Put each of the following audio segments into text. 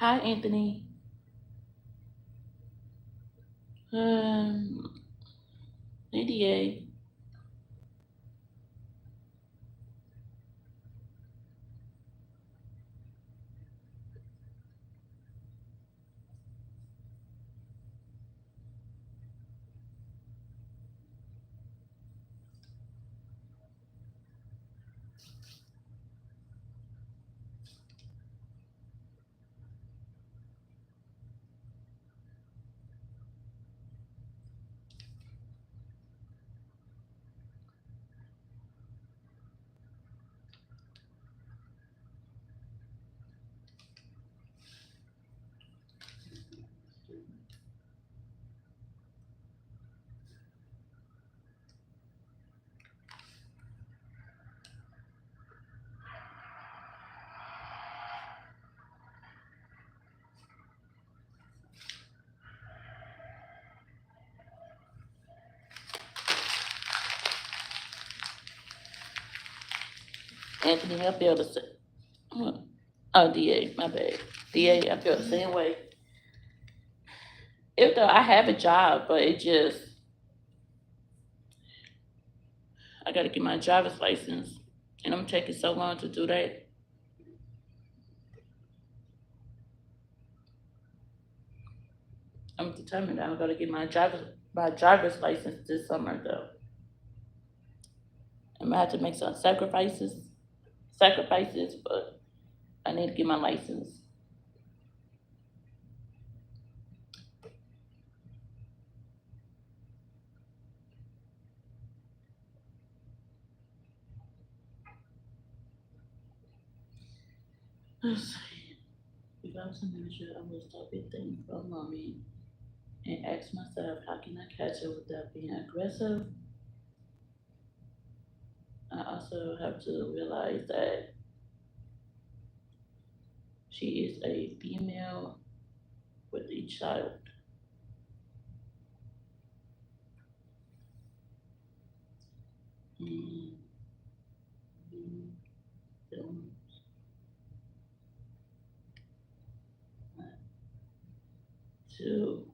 Hi, Anthony. ADA. Anthony, I feel the same. Oh, DA, my bad. DA, I feel the same way. If though I have a job, but it just I got to get my driver's license, and I'm taking so long to do that. I'm determined I'm gonna get my driver's license this summer though. I'm gonna have to make some sacrifices, but I need to get my license. Let's see. If I was a manager, I would stop it thing from mommy and ask myself, how can I catch up without being aggressive? I also have to realize that she is a female with a child. And we don't want to.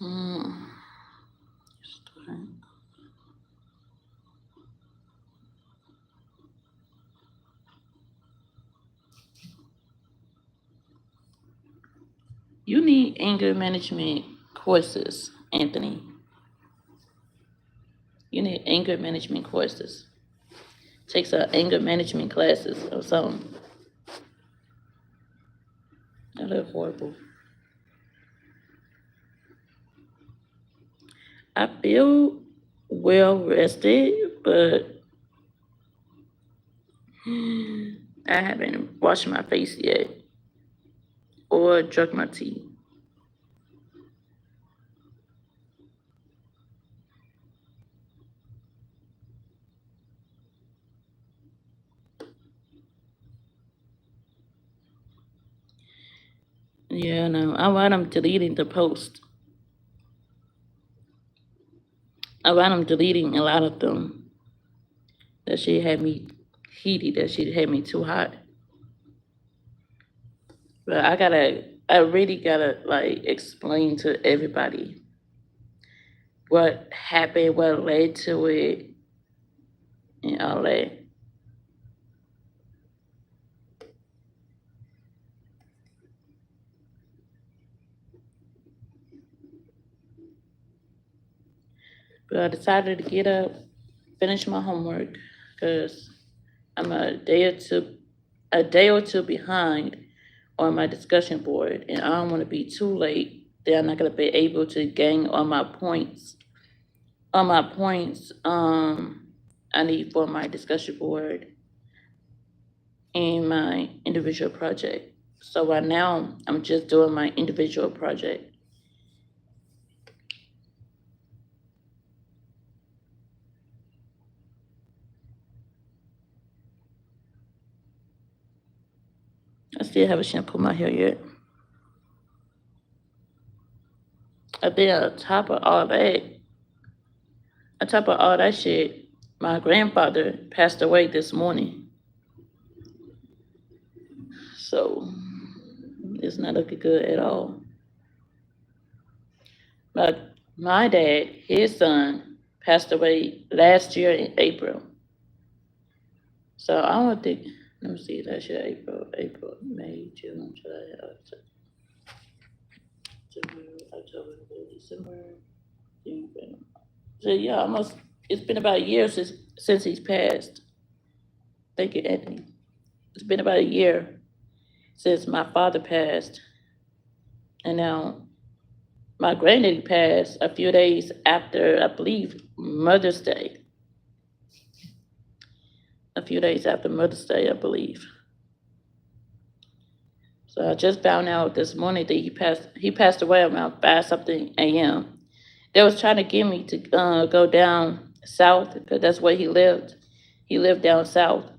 Mm. You need anger management courses, Anthony. You need anger management courses. Take some anger management classes or something. I look horrible. I feel well rested, but I haven't washed my face yet or drunk my tea. Yeah, no, I want them deleting the post. I want them deleting a lot of them. That shit had me heated. That shit had me too hot. But I really gotta like explain to everybody what happened, what led to it, and all that. But I decided to get up, finish my homework, because I'm a day or two behind on my discussion board, and I don't want to be too late. That I'm not gonna be able to gain on my points. I need for my discussion board and my individual project. So right now, I'm just doing my individual project. I still haven't shampooed my hair yet. And then on top of all that shit, my grandfather passed away this morning. So it's not looking good at all. But my dad, his son, passed away last year in April. So I don't think, let me see, last year, April, May, June, July, August, September, October, November, December. January. So yeah, almost, it's been about a year since he's passed. Thank you, Anthony. It's been about a year since my father passed. And now my granddaddy passed a few days after, I believe, Mother's Day. A few days after Mother's Day, I believe. So I just found out this morning that he passed away around 5 something a.m. They was trying to get me to go down south because that's where he lived. He lived down south.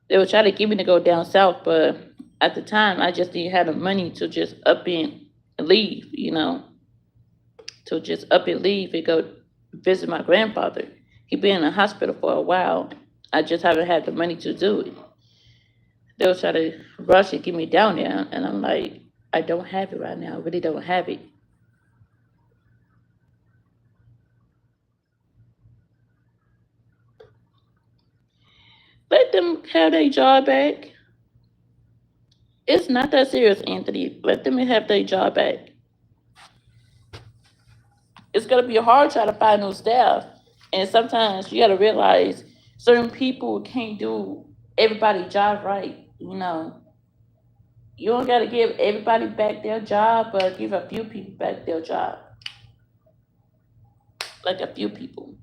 They were trying to get me to go down south, but at the time I just didn't have the money to just up and leave, to just up and leave and go visit my grandfather. He been in the hospital for a while. I just haven't had the money to do it. They were trying to rush and get me down there, and I'm like, I don't have it right now. I really don't have it. Let them have their job back. It's not that serious, Anthony. Let them have their job back. It's gonna be hard trying to find new staff, and sometimes you gotta realize certain people can't do everybody's job right. You don't gotta give everybody back their job, but give a few people back their job, like a few people.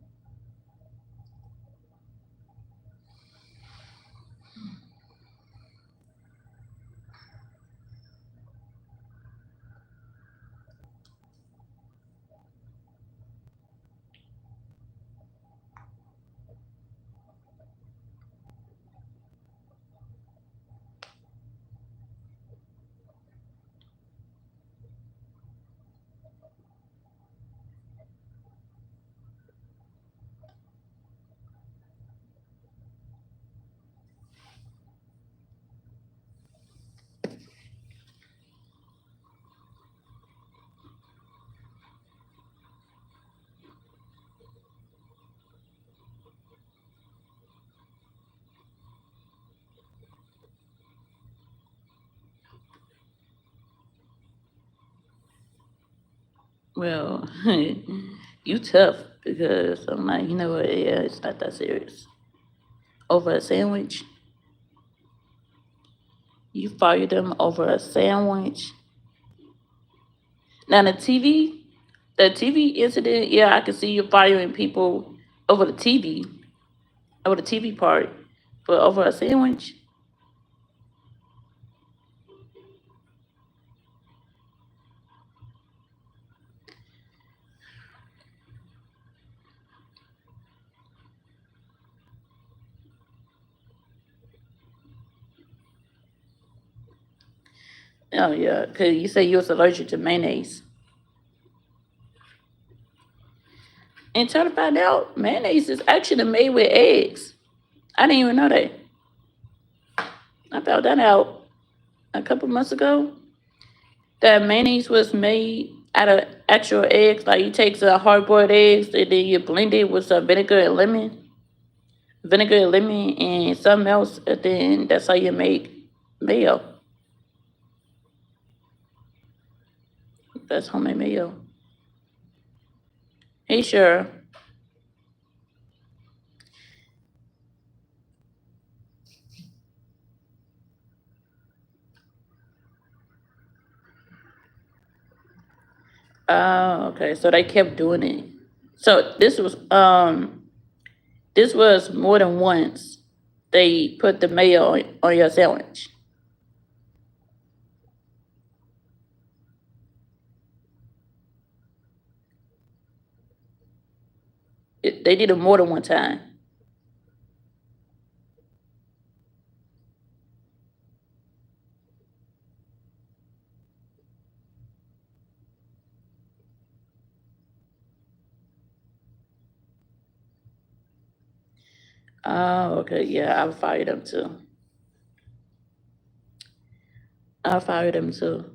Well, you tough because I'm like, you know what? Yeah, it's not that serious. Over a sandwich, you fired them over a sandwich. Now the TV incident, yeah, I can see you firing people over the TV, over the TV part, but over a sandwich, oh yeah, because you say you was allergic to mayonnaise. And try to find out, mayonnaise is actually made with eggs. I didn't even know that. I found that out a couple months ago. That mayonnaise was made out of actual eggs. Like you take the hard boiled eggs and then you blend it with some vinegar and lemon, and something else, and then that's how you make mayo. That's homemade mayo. Hey, sure. Oh, okay. So they kept doing it. So this was more than once they put the mayo on your sandwich. They did it more than one time. Oh, okay. Yeah, I'll fire them too. I'll fire them too.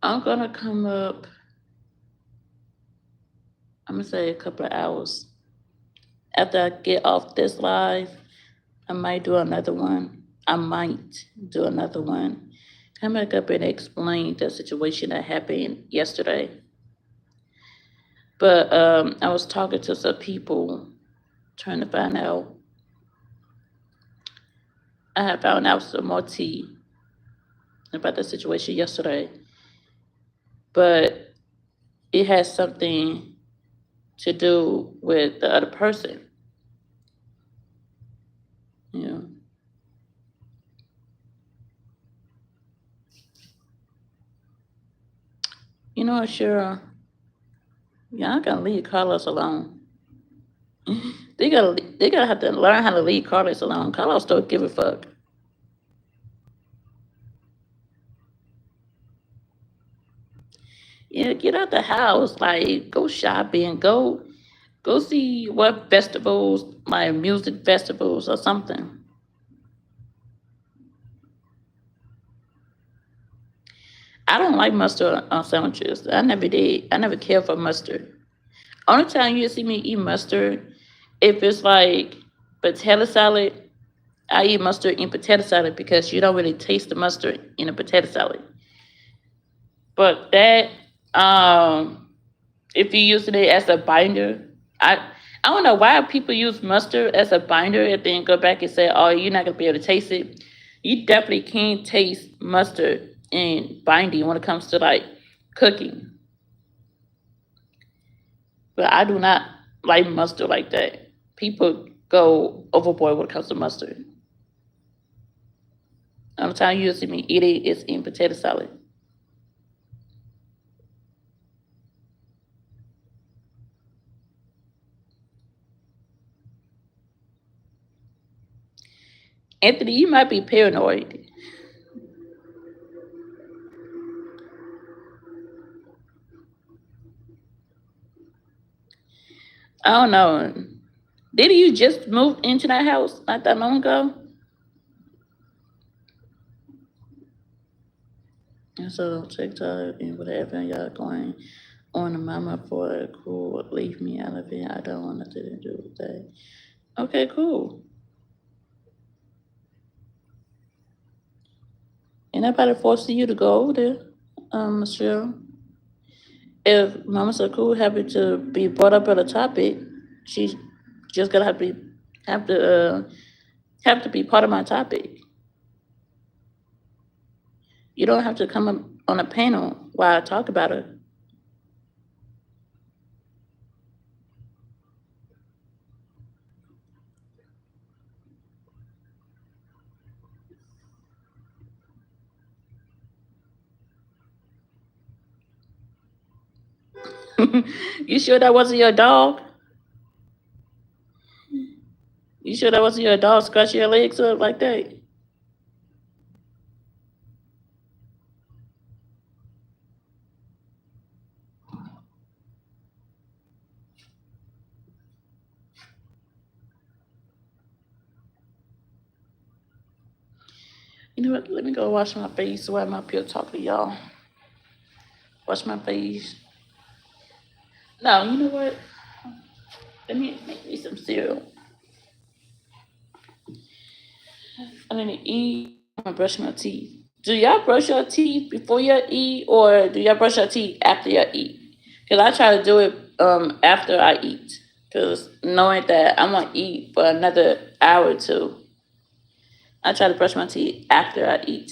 I'm gonna come up. I'm gonna say a couple of hours after I get off this live. I might do another one. I might do another one. Come back up and explain the situation that happened yesterday. But I was talking to some people trying to find out. I had found out some more tea about the situation yesterday, but it has something to do with the other person. You know, you know, sure. Yeah, I can leave Carlos alone. They gotta have to learn how to leave Carlos alone. Carlos don't give a fuck. Yeah, get out the house. Like, go shopping. Go see what festivals, like music festivals or something. I don't like mustard on sandwiches. I never did. I never cared for mustard. Only time you see me eat mustard if it's like potato salad. I eat mustard in potato salad because you don't really taste the mustard in a potato salad. But that, if you're using it as a binder, I I don't know why people use mustard as a binder and then go back and say, "Oh, you're not gonna be able to taste it." You definitely can taste mustard in binding when it comes to like cooking, but I do not like mustard like that. People go overboard when it comes to mustard. The only time you see me eat it is in potato salad. Anthony, you might be paranoid. I don't know. Did you just move into that house not that long ago? And so TikTok and whatever y'all going on the mama for it, cool. Leave me out of it. I don't want nothing to do with that. Okay, cool. Ain't nobody forcing you to go over there, Michelle. If Mama so cool happy to be brought up on a topic, she's just gonna have to have to be part of my topic. You don't have to come up on a panel while I talk about it. You sure that wasn't your dog? You sure that wasn't your dog scratching your legs up like that? You know what? Let me go wash my face while I'm up here talking to y'all. Wash my face. No, you know what? Let me make me some cereal. I didn't eat. I'm gonna brush my teeth. Do y'all brush your teeth before you eat, or do y'all brush your teeth after you eat? Cause I try to do it after I eat. Cause knowing that I'm gonna eat for another hour or two, I try to brush my teeth after I eat.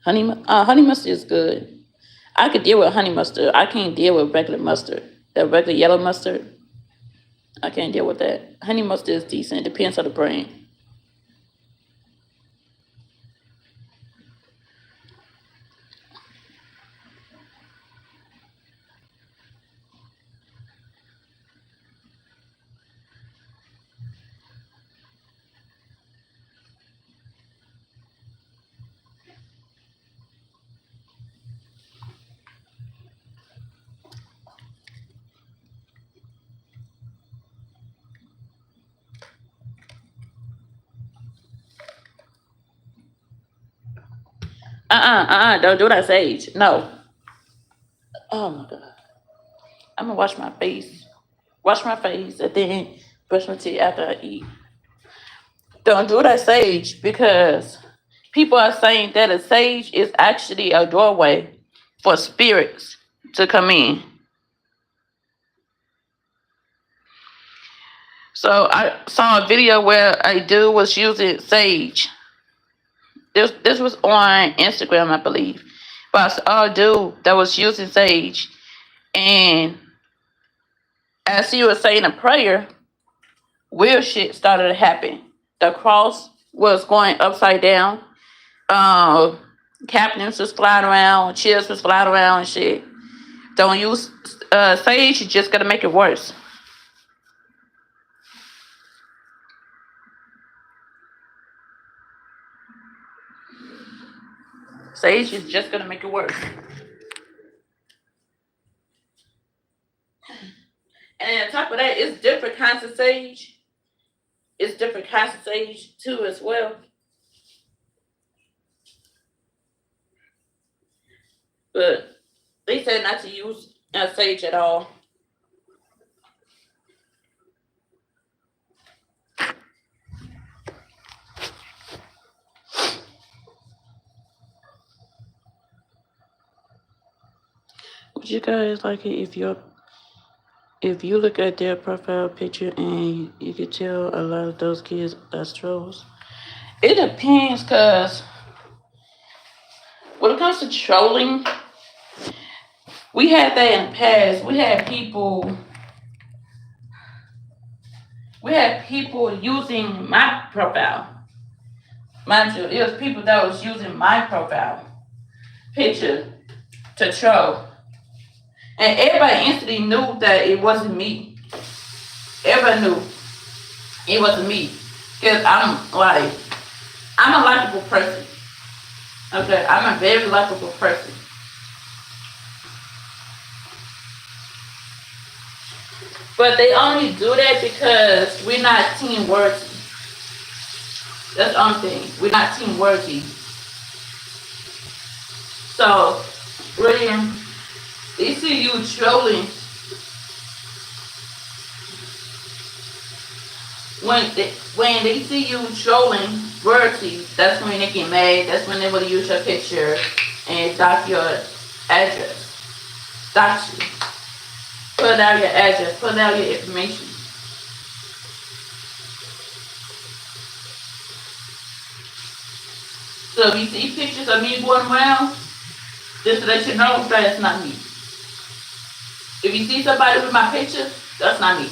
Honey mustard is good. I could deal with honey mustard. I can't deal with regular mustard. That regular yellow mustard, I can't deal with that. Honey mustard is decent. Depends on the brand. Don't do that, Sage. No. Oh my god. I'm gonna wash my face. Wash my face and then brush my teeth after I eat. Don't do that, Sage, because people are saying that a sage is actually a doorway for spirits to come in. So I saw a video where a dude was using sage. This was on Instagram, I believe. But I saw a dude that was using sage, and as he was saying a prayer, weird shit started to happen. The cross was going upside down. Uh, Captains was flying around, chairs was flying around and shit. Don't use sage, you're just gonna make it worse. Sage is just gonna make it worse. And then on top of that, it's different kinds of sage. It's different kinds of sage too as well. But they said not to use sage at all. Would you guys like it if you look at their profile picture and you could tell a lot of those kids are trolls? It depends, cause when it comes to trolling, we had that in the past. We had people using my profile. Mind you, it was people that was using my profile picture to troll. And everybody instantly knew that it wasn't me. Everybody knew it wasn't me. Because I'm a likable person. Okay, I'm a very likable person. But they only do that because we're not team worthy. That's the only thing. We're not team worthy. So, really, they see you trolling when they see you trolling worthy. That's when they get mad. That's when they want to use your picture and dock your address. Dock you. Put out your address. Put out your information. So if you see pictures of me going around, just to let you know that it's not me. If you see somebody with my picture, that's not me.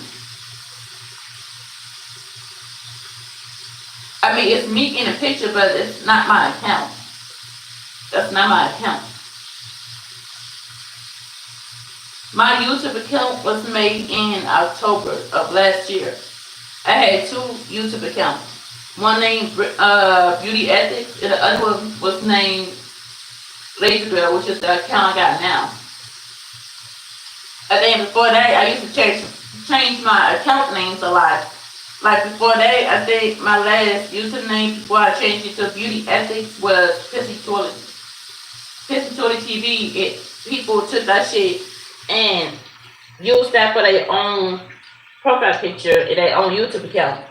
I mean, it's me in the picture, but it's not my account. That's not my account. My YouTube account was made in October of last year. I had two YouTube accounts. One named Beauty Ethics, and the other one was named Lazy Girl, which is the account I got now. And then before that, I used to change my account names a lot. Like before that, I think my last username before I changed it to Beauty Ethics was Pissy Toilet. Pissy Toilet TV. People took that shit and used that for their own profile picture in their own YouTube account.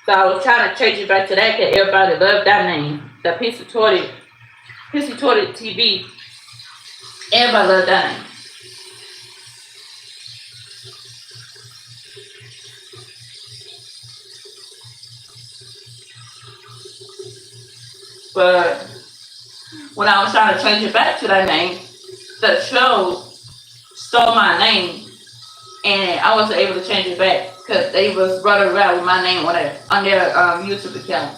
So I was trying to change it back to that because everybody loved that name. The Pissy Toilet TV. Everybody loved that name. But when I was trying to change it back to that name, the show stole my name, and I wasn't able to change it back because they was running around with my name on their YouTube account.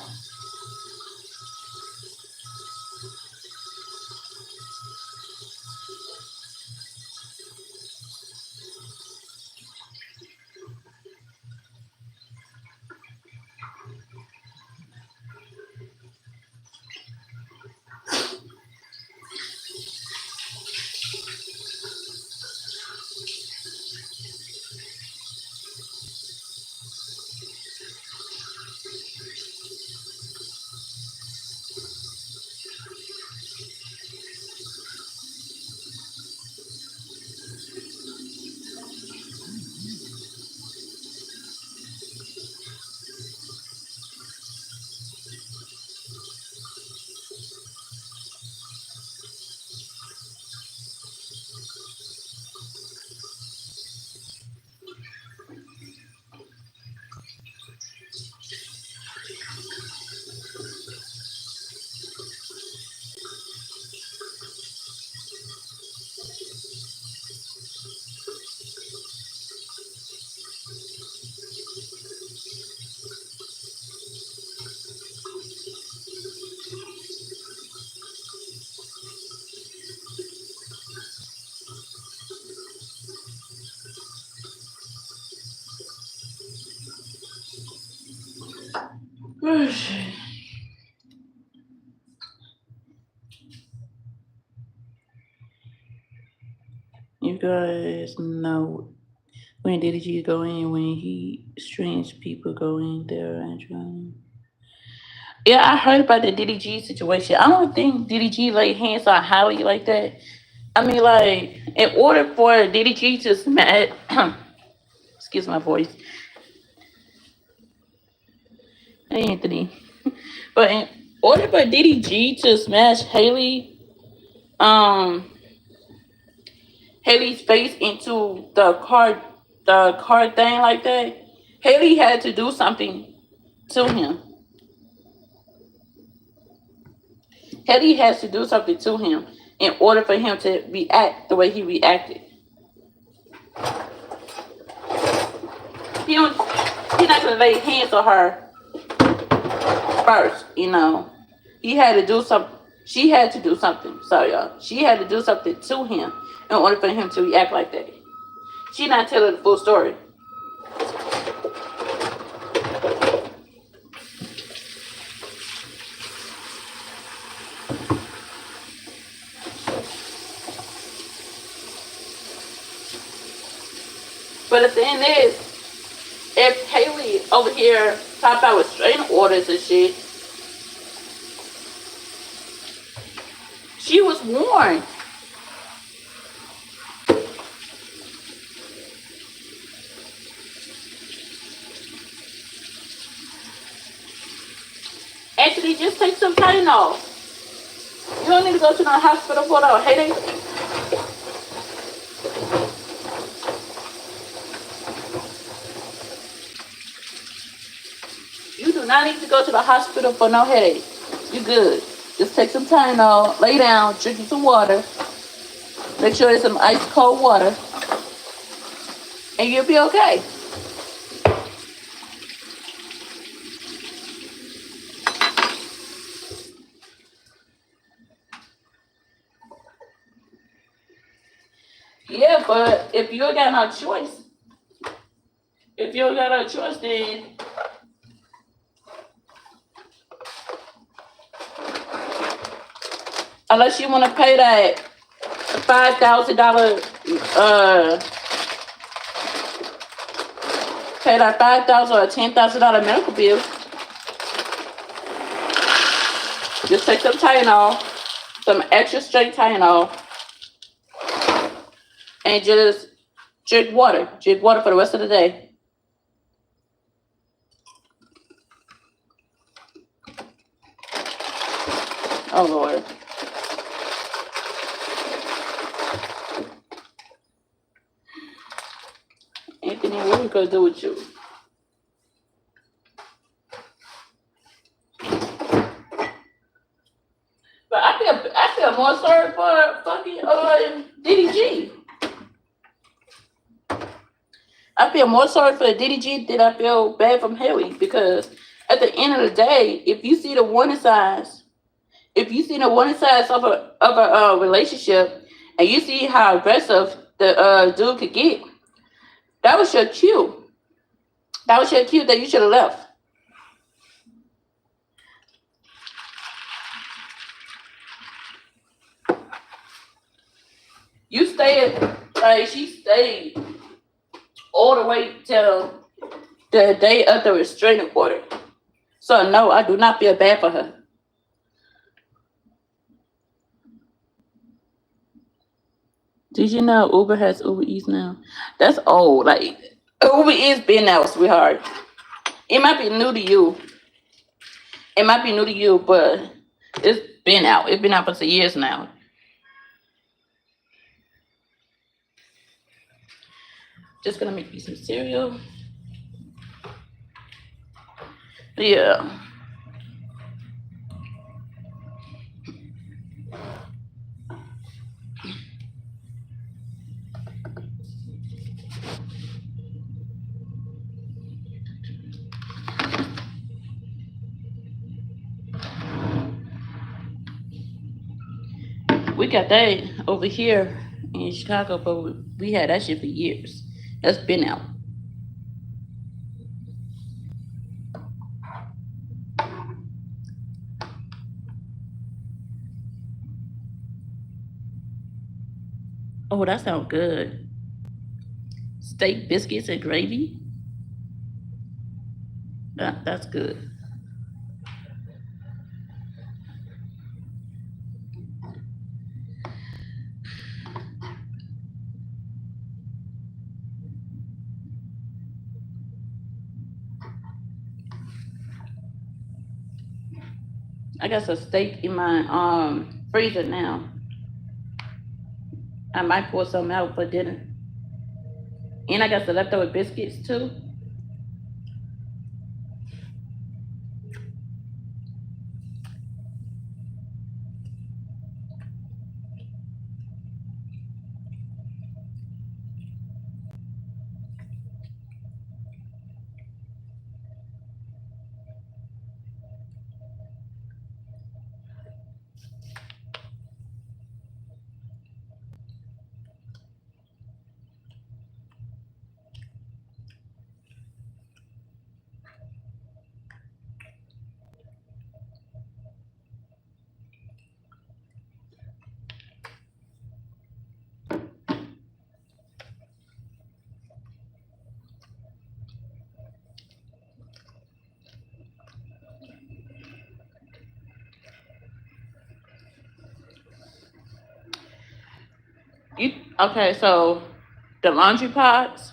You guys know when DDG go in, when he strange people go in there and try. Yeah, I heard about the DDG situation. I don't think DDG laid hands on Howie like that. I mean, like, in order for DDG to smash, excuse my voice, hey Anthony, but in order for DDG to smash um, Haley's face into the card thing like that, Haley had to do something to him. Haley has to do something to him in order for him to react the way he reacted. He don't, he's not gonna lay hands on her first, you know. He had to do something. She had to do something. Sorry, y'all. She had to do something to him in order for him to react like that. She not telling the full story. But the thing is, if Haley over here talk about restraining orders and shit, she was warned. Anthony, just take some Tylenol. You don't need to go to the hospital for a headache. You do not need to go to the hospital for no headache. You good. Just take some Tylenol, lay down, drink you some water. Make sure it's some ice cold water. And you'll be okay. Yeah, but if you ain't got no choice, then unless you want to pay that $5,000, pay that $5,000 or $10,000 medical bill, just take some Tylenol, some extra strength Tylenol, and just drink water. Drink water for the rest of the day. Oh Lord. Anthony, what we gonna do with you? But I feel more sorry for fucking DDG. I feel more sorry for DDG than I feel bad from Harry because at the end of the day, if you see the warning signs of a relationship, and you see how aggressive the dude could get, that was your cue. That was your cue that you should have left. You stayed, like she stayed all the way till the day of the restraining order. So no, I do not feel bad for her. Did you know Uber has Uber Eats now? That's old. Like Uber Eats been out, sweetheart. It might be new to you. It might be new to you, but it's been out. It's been out for some years now. Just gonna make me some cereal. Yeah. We got that over here in Chicago, but we had that shit for years. That's been out. Oh, that sounds good. Steak, biscuits, and gravy. That's good. I got some steak in my freezer now. I might pour some out for dinner. And I got some leftover biscuits too. You okay? So the laundry pots.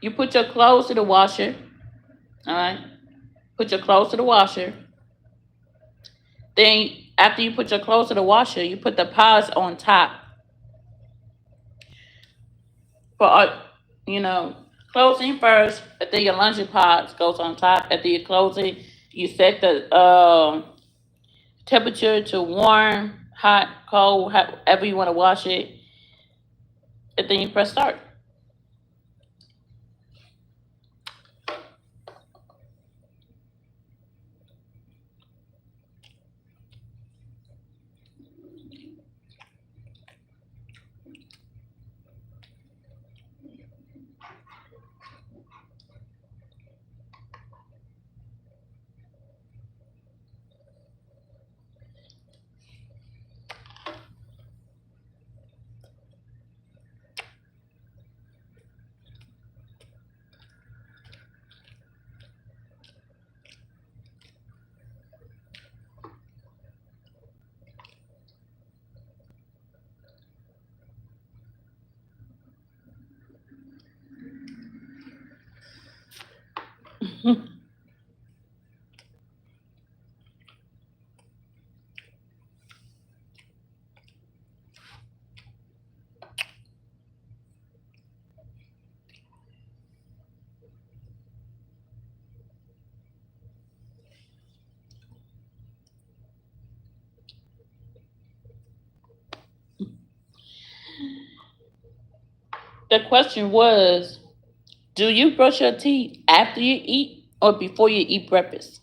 You put your clothes to the washer. All right. Put your clothes to the washer. Then after you put your clothes to the washer, you put the pods on top for you know closing first. And then your laundry pods goes on top. After your closing, you set the temperature to warm, hot, cold, however you want to wash it, and then you press start. The question was, do you brush your teeth after you eat or before you eat breakfast?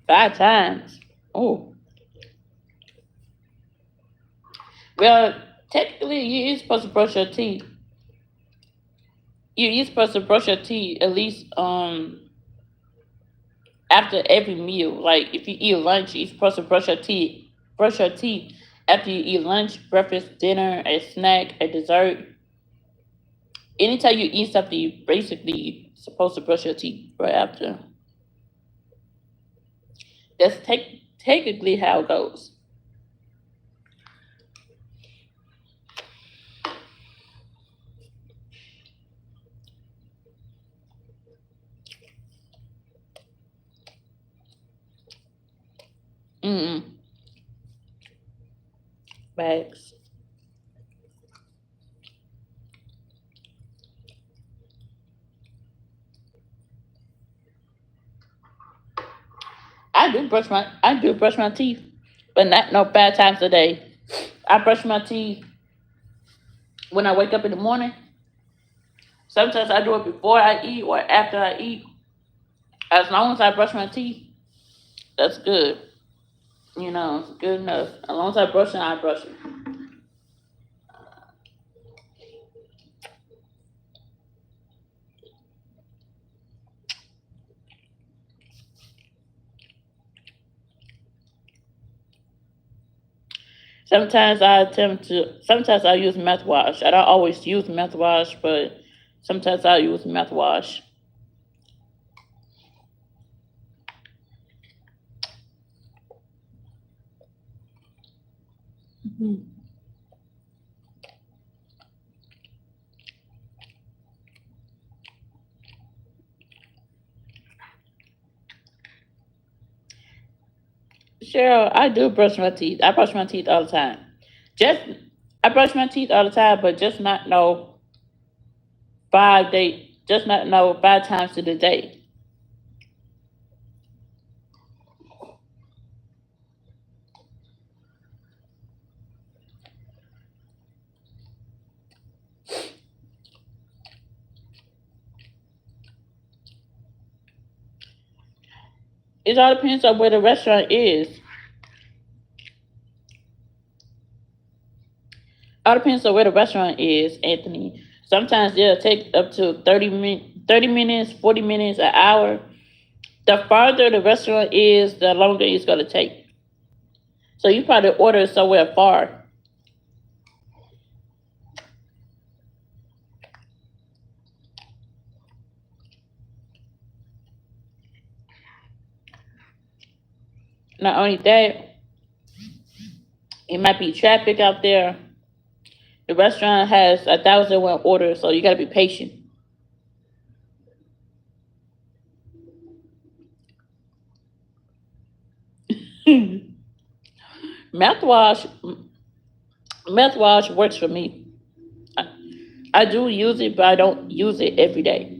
5 times. Oh, well, technically, you're supposed to brush your teeth. You're supposed to brush your teeth at least after every meal. Like if you eat lunch, you're supposed to brush your teeth after you eat lunch, breakfast, dinner, a snack, a dessert. Anytime you eat something, you basically supposed to brush your teeth right after. That's technically how it goes. Mm-mm. Bags. I do brush my teeth, but not no 5 times a day. I brush my teeth when I wake up in the morning. Sometimes I do it before I eat or after I eat. As long as I brush my teeth, that's good. It's good enough. As long as I brush it, I brush it. Sometimes I use mouthwash. I don't always use mouthwash, but sometimes I use mouthwash. Mhm. Cheryl, I do brush my teeth. I brush my teeth all the time. Just I brush my teeth all the time, but just not no 5 day, just not no 5 times to the day. It all depends on where the restaurant is. All depends on where the restaurant is, Anthony. Sometimes they'll take up to 30 minutes, 40 minutes, an hour. The farther the restaurant is, the longer it's going to take. So you probably order somewhere far. Not only that, it might be traffic out there. The restaurant has 1,001 orders, so you got to be patient. mouthwash, mouthwash works for me. I, I do use it, but I don't use it every day.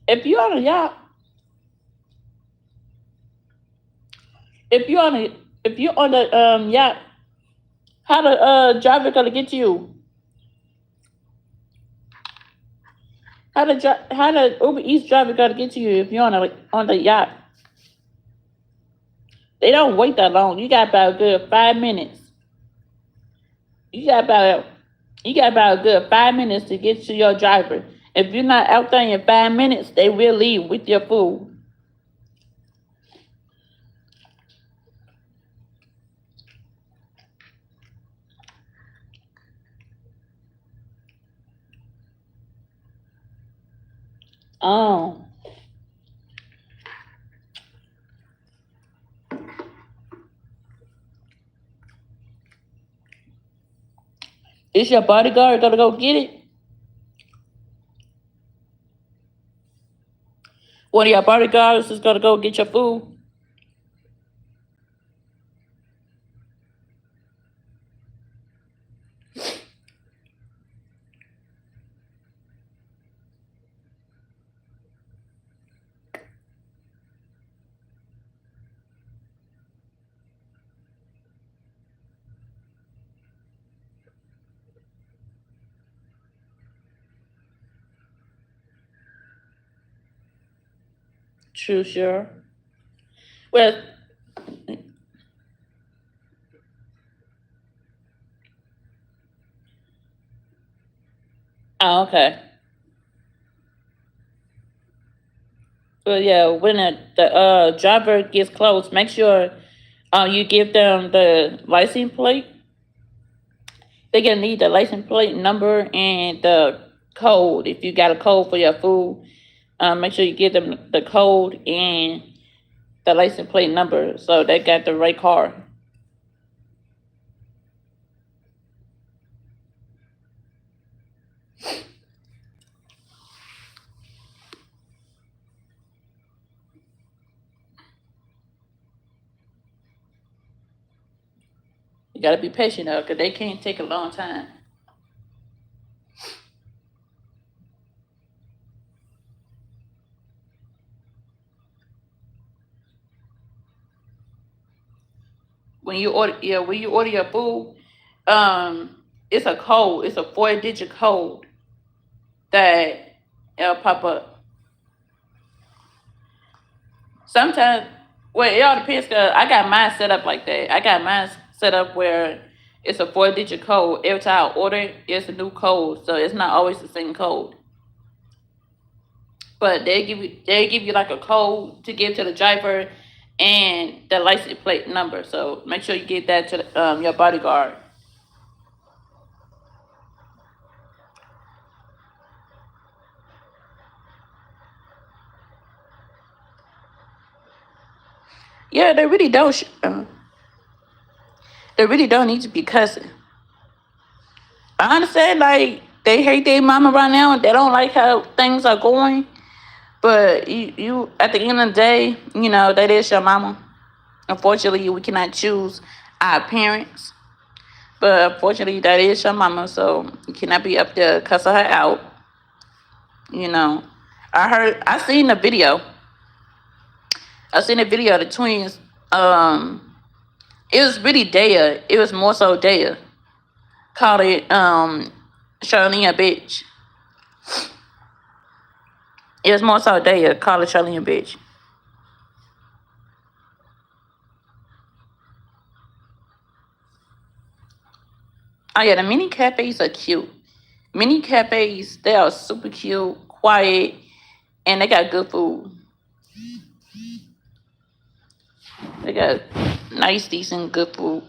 If you're on a yacht, if you're on a, if you're on the yacht, how the driver gonna get to you? How the Uber Eats driver gonna get to you if you're on the yacht? They don't wait that long. You got about a good 5 minutes. You got about you got about a good 5 minutes to get to your driver. If you're not out there in 5 minutes, they will leave with your food. Oh, is your bodyguard gonna go get it? One of your bodyguards is gonna go get your food. True, sure. Well, oh, okay. Well, yeah. When the driver gets close, make sure you give them the license plate. They're gonna need the license plate number and the code. If you got a code for your food, make sure you give them the code and the license plate number so they got the right car. You gotta be patient though, cause they can't take a long time. When you order your food, it's a code. It's a 4-digit code that it'll pop up. Sometimes, well, it all depends. Cause I got mine set up like that. I got mine set up where it's a 4-digit code. Every time I order, it's a new code, so it's not always the same code. But they give you like a code to give to the driver and the license plate number. So make sure you give that to your bodyguard. Yeah, they really don't need to be cussing. I understand, like they hate their mama right now, and they don't like how things are going. But you at the end of the day, that is your mama. Unfortunately, we cannot choose our parents, but unfortunately, that is your mama. So you cannot be up there cussing her out. You know, I seen the video. I seen the video of the twins. It was really Daya. It was more so Daya. Called it Charlene a bitch. It was more so Daya called it Charlene a bitch. Oh yeah, the mini cafes are cute. Mini cafes, they are super cute, quiet, and they got good food. They got nice, decent, good food.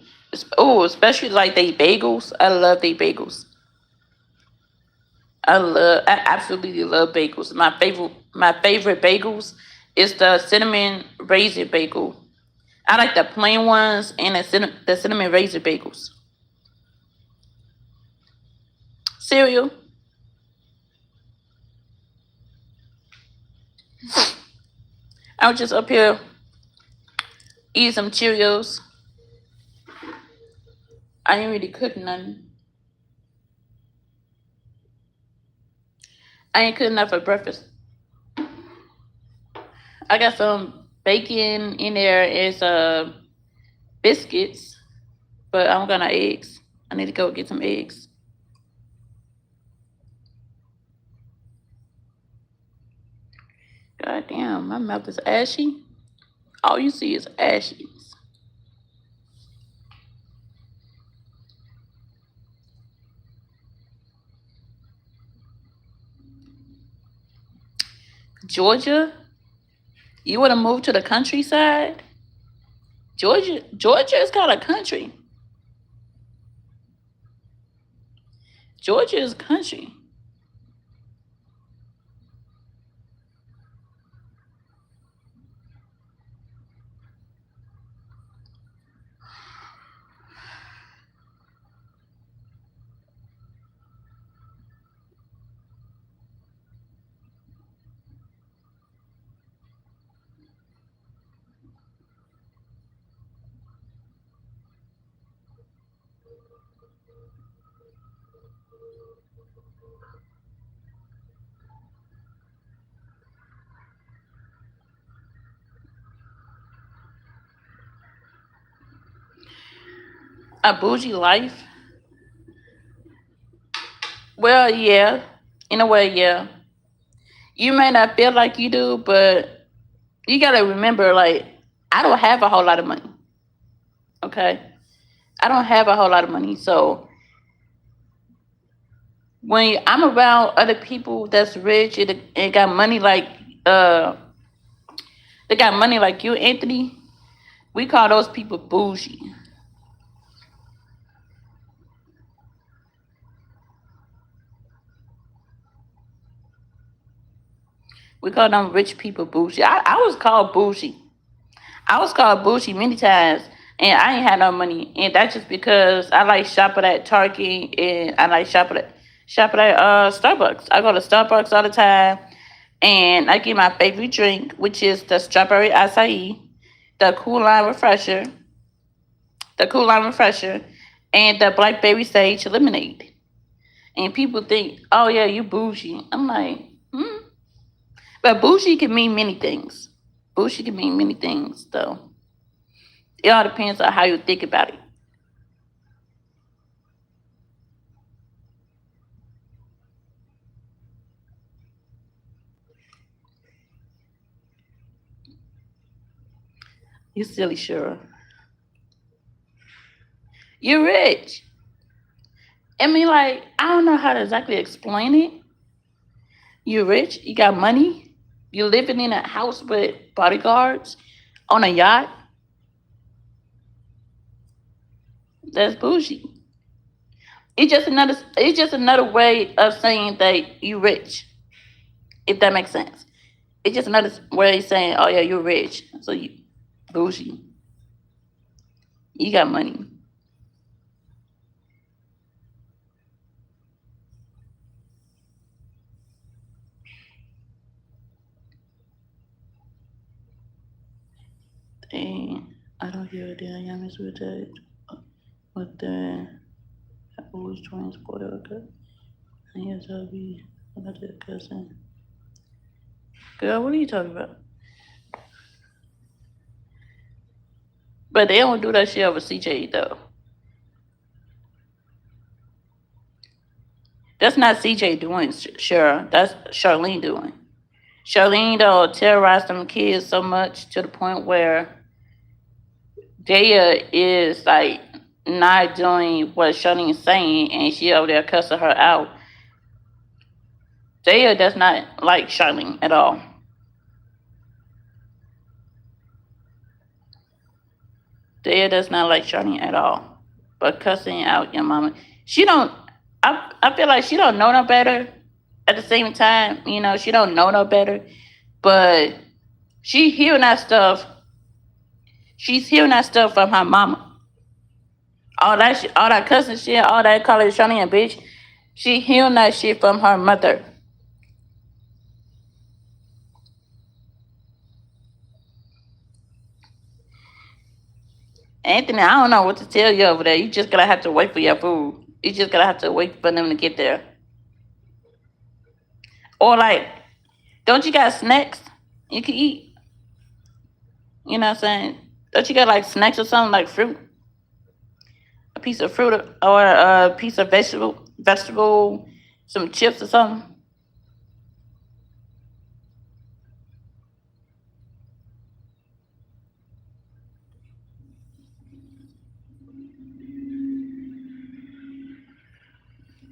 Oh, especially like they bagels. I love they bagels. I absolutely love bagels. My favorite bagels is the cinnamon raisin bagel. I like the plain ones and the cinnamon raisin bagels. Cereal. I was just up here eating some Cheerios. I ain't really cooking nothing. I ain't cooking enough for breakfast. I got some bacon in there and some biscuits, but I don't got no eggs. I need to go get some eggs. God damn, my mouth is ashy. All you see is ashes. Georgia, you want to move to the countryside? Georgia is kind of country. Georgia is country. A bougie life? Well, yeah. In a way, yeah. You may not feel like you do, but you gotta remember, like, I don't have a whole lot of money. Okay, I don't have a whole lot of money, so when I'm around other people that's rich and got money like uh they got money like you, Anthony, we call those people bougie. We call them rich people bougie. I was called bougie. I was called bougie many times, and I ain't had no money, and that's just because I like shopping at Target and I like shopping at Starbucks. I go to Starbucks all the time, and I get my favorite drink, which is the strawberry acai, the Cool Lime Refresher, the Cool Lime Refresher, and the Blackberry Sage Lemonade. And people think, oh yeah, you bougie. I'm like, hmm. But bougie can mean many things. Bougie can mean many things, though. It all depends on how you think about it. You silly sure. You're rich. I mean, like, I don't know how to exactly explain it. You're rich. You got money. You're living in a house with bodyguards on a yacht. That's bougie. It's just another way of saying that you rich, if that makes sense. It's just another way of saying, oh yeah, you're rich. So you bougie. You got money. And I don't hear a damn youngest with that. With the always transport okay. And yes, I'll be another cousin. Girl, what are you talking about? But they don't do that shit over CJ though. That's not CJ doing, sure. That's Charlene doing. Charlene though terrorized them kids so much to the point where Daya is like not doing what Charlene is saying, and she over there cussing her out. Daya does not like Charlene at all. Daya does not like Charlene at all. But cussing out your mama, she don't. I feel like she don't know no better. At the same time, she don't know no better. But she hearing that stuff. She's hearing that stuff from her mama. All that cussing shit, all that calling Charlene a bitch. She hearing that shit from her mother. Anthony, I don't know what to tell you over there. You just gonna have to wait for your food. You just gonna have to wait for them to get there. Or like, don't you got snacks you can eat? You know what I'm saying? Don't you got like snacks or something like fruit? A piece of fruit or a piece of vegetable, some chips or something?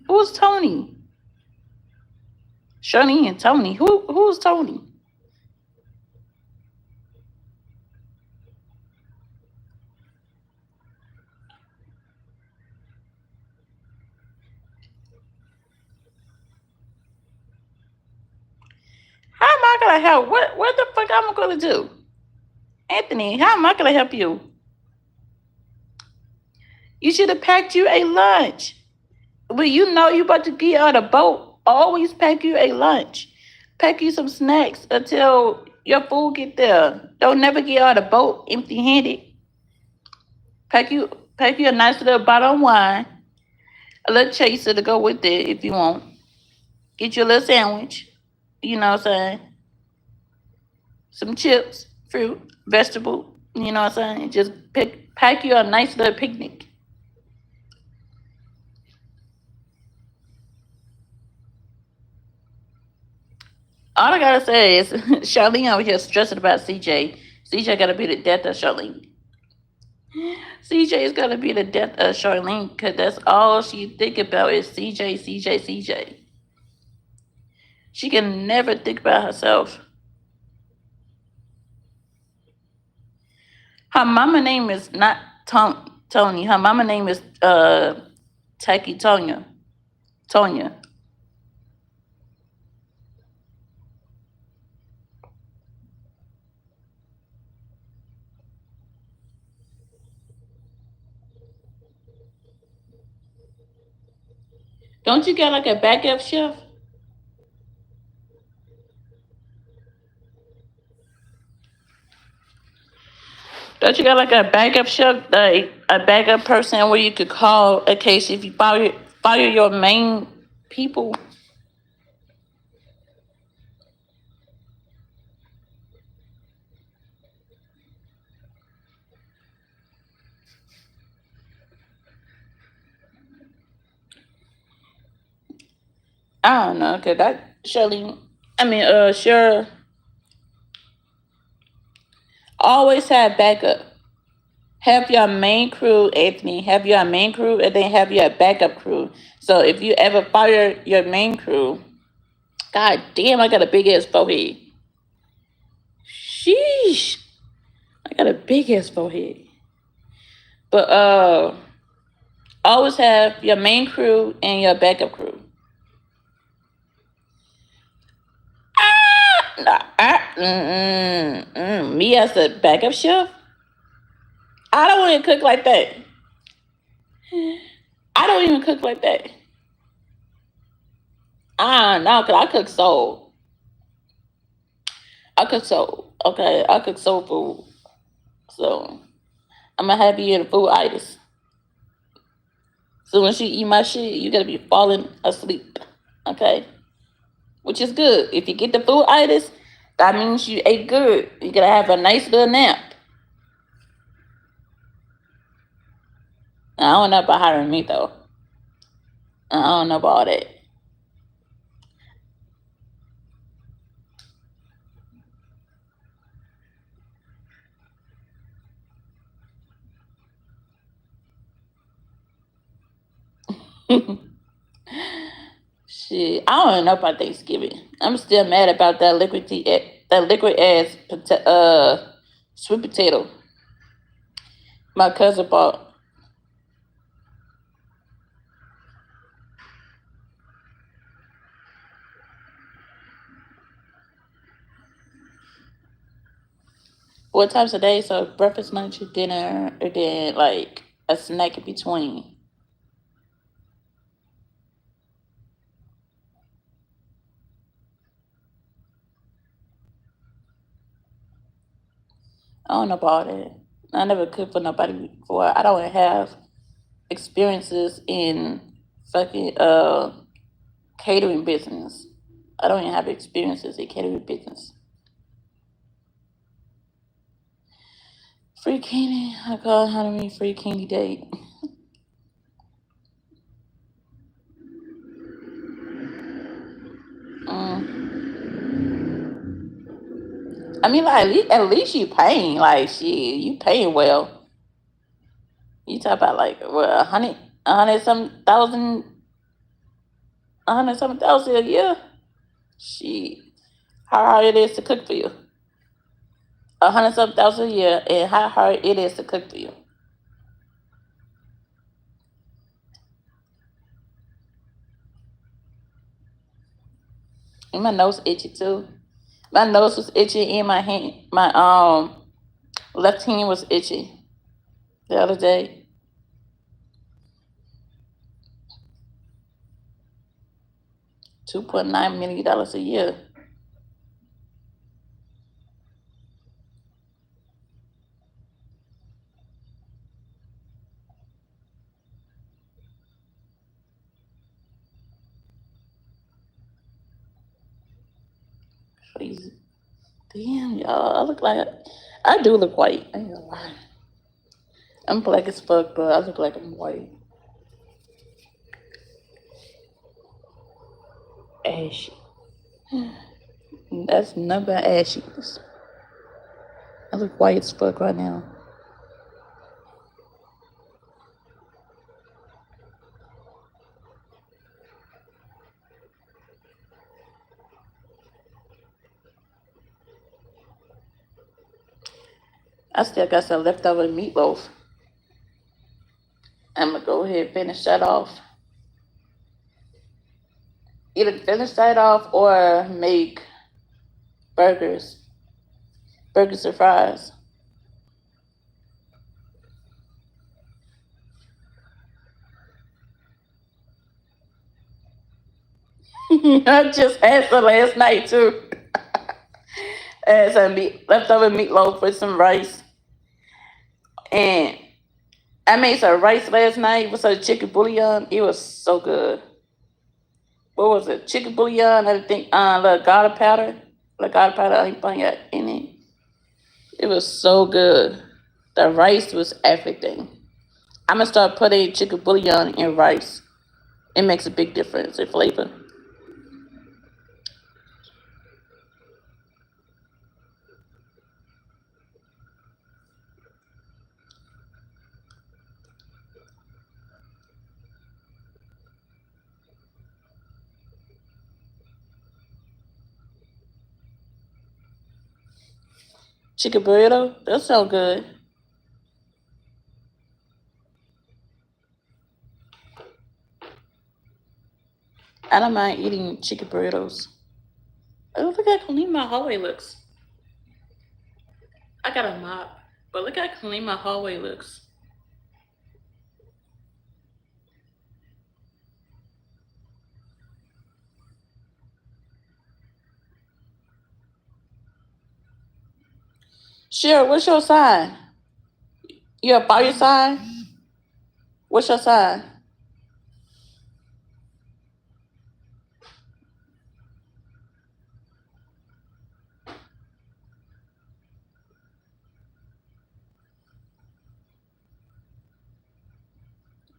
Who's Tony? Shani and Tony. Who's Tony? How am I gonna help? What the fuck am I gonna do? Anthony, how am I gonna help you? You should have packed you a lunch. When you know you about to get on a boat, always pack you a lunch. Pack you some snacks until your food get there. Don't never get on a boat empty handed. Pack you pack you a nice little bottle of wine, a little chaser to go with it if you want. Get you a little sandwich. You know what I'm saying? Some chips, fruit, vegetable. You know what I'm saying? Just pack you a nice little picnic. All I gotta say is Charlene over here stressing about CJ. CJ gotta be the death of Charlene. CJ is gonna be the death of Charlene because that's all she think about is CJ, CJ, CJ. She can never think about herself. Her mama name is not Tony. Her mama name is Taki Tonya. Tonya. Don't you got like a backup chef? Don't you got like a backup chef, like a backup person where you could call in case if you fire your main people? I don't know, cause that Shirley, I mean, sure, always have backup. Have your main crew, Anthony. Have your main crew, and then have your backup crew. So if you ever fire your main crew, god damn, I got a big ass forehead. Sheesh, I got a big ass forehead. But always have your main crew and your backup crew. Nah, me as a backup chef, I don't even cook like that. I don't even cook like that. No, cause I cook soul. I cook soul. Okay, I cook soul food. So I'm gonna have you in food itis. So when you eat my shit, you gotta be falling asleep. Okay, which is good. If you get the food itis, that means you ate good. You gotta have a nice little nap. I don't know about hiring me though. I don't know about that. Shit, I don't know about Thanksgiving. I'm still mad about that that liquid ass sweet potato my cousin bought. Four times a day, so breakfast, lunch, dinner, and then like a snack in between. I don't know about it. I never cooked for nobody before. I don't have experiences in fucking catering business. I don't even have experiences in catering business. Free candy. I call Halloween free candy date. Mm. I mean, like at least you paying. Like shit, you paying well. You talk about like what a hundred some thousand, a hundred some thousand a year. Shit, how hard it is to cook for you. A hundred some thousand a year, and how hard it is to cook for you. And my nose itchy too. My nose was itchy, and my left hand was itchy the other day. 2.9 million dollars a year. Crazy. Damn, y'all. I look like I do look white. I ain't gonna lie. I'm black as fuck, but I look like I'm white. Ash. That's nothing but ashes. I look white as fuck right now. I still got some leftover meatloaf. I'm gonna go ahead and finish that off. Either finish that off or make burgers, burgers and fries. I just had some last night too. I had some leftover meatloaf with some rice, and I made some rice last night with some chicken bouillon. It was so good. What was it? Chicken bouillon. I think the garlic powder, the garlic powder I put in it. It was so good. The rice was everything. I'm gonna start putting chicken bouillon in rice. It makes a big difference in flavor. Chicken burrito, that sounds good. I don't mind eating chicken burritos. Oh, look how clean my hallway looks. I got a mop, but look how clean my hallway looks. Sure, what's your sign? You a fire sign? What's your sign?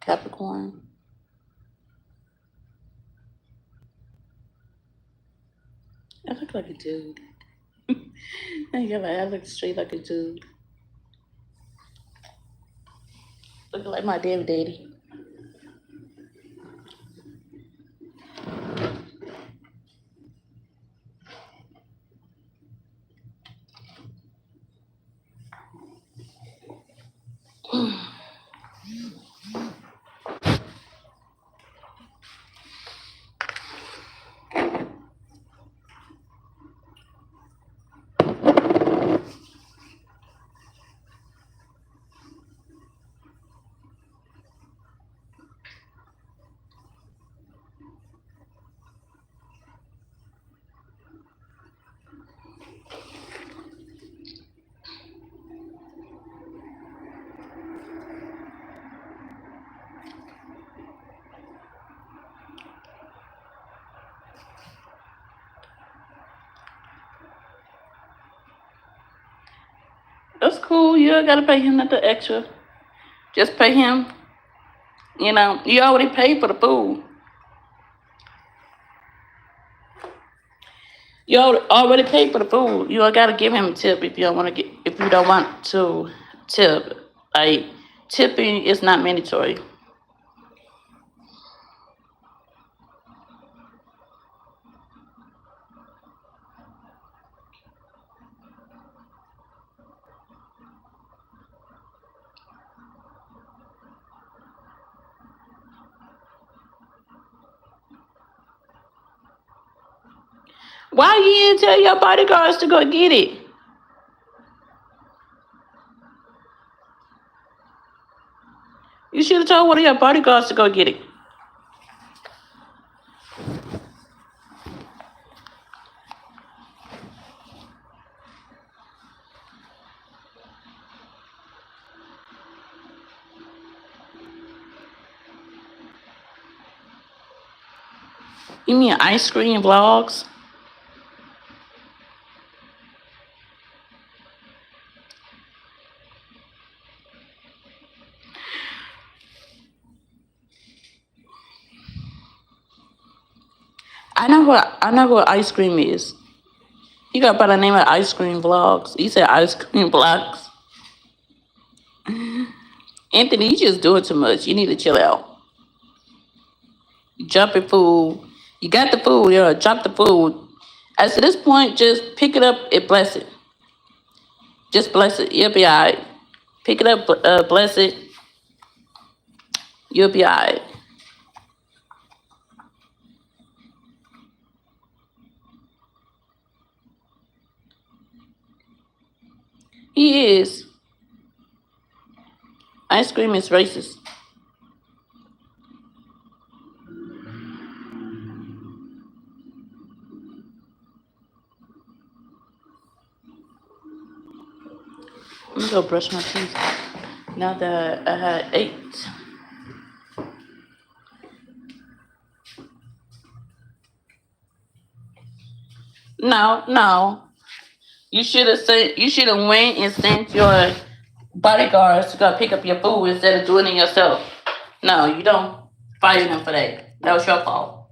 Capricorn. I look like a dude. I look straight like a dude. Look like my damn daddy. That's cool. You don't gotta pay him nothing extra. Just pay him. You already paid for the food. You already paid for the food. You don't gotta give him a tip if you don't want to get. If you don't want to tip, like tipping is not mandatory. Why you didn't tell your bodyguards to go get it? You should have told one of your bodyguards to go get it. You mean ice cream vlogs? I know what ice cream is. He got by the name of Ice Cream Vlogs. He said Ice Cream Vlogs. Anthony, you just doing too much. You need to chill out. You jumping food. You got the food, yeah. Drop the food. At this point, just pick it up and bless it. Just bless it. You'll be alright. Pick it up, bless it. You'll be alright. He is. Ice cream is racist. Let me go brush my teeth. Now that I had ate. No, no. You should have sent. You should have went and sent your bodyguards to go pick up your food instead of doing it yourself. No, you don't fire them for that. That was your fault.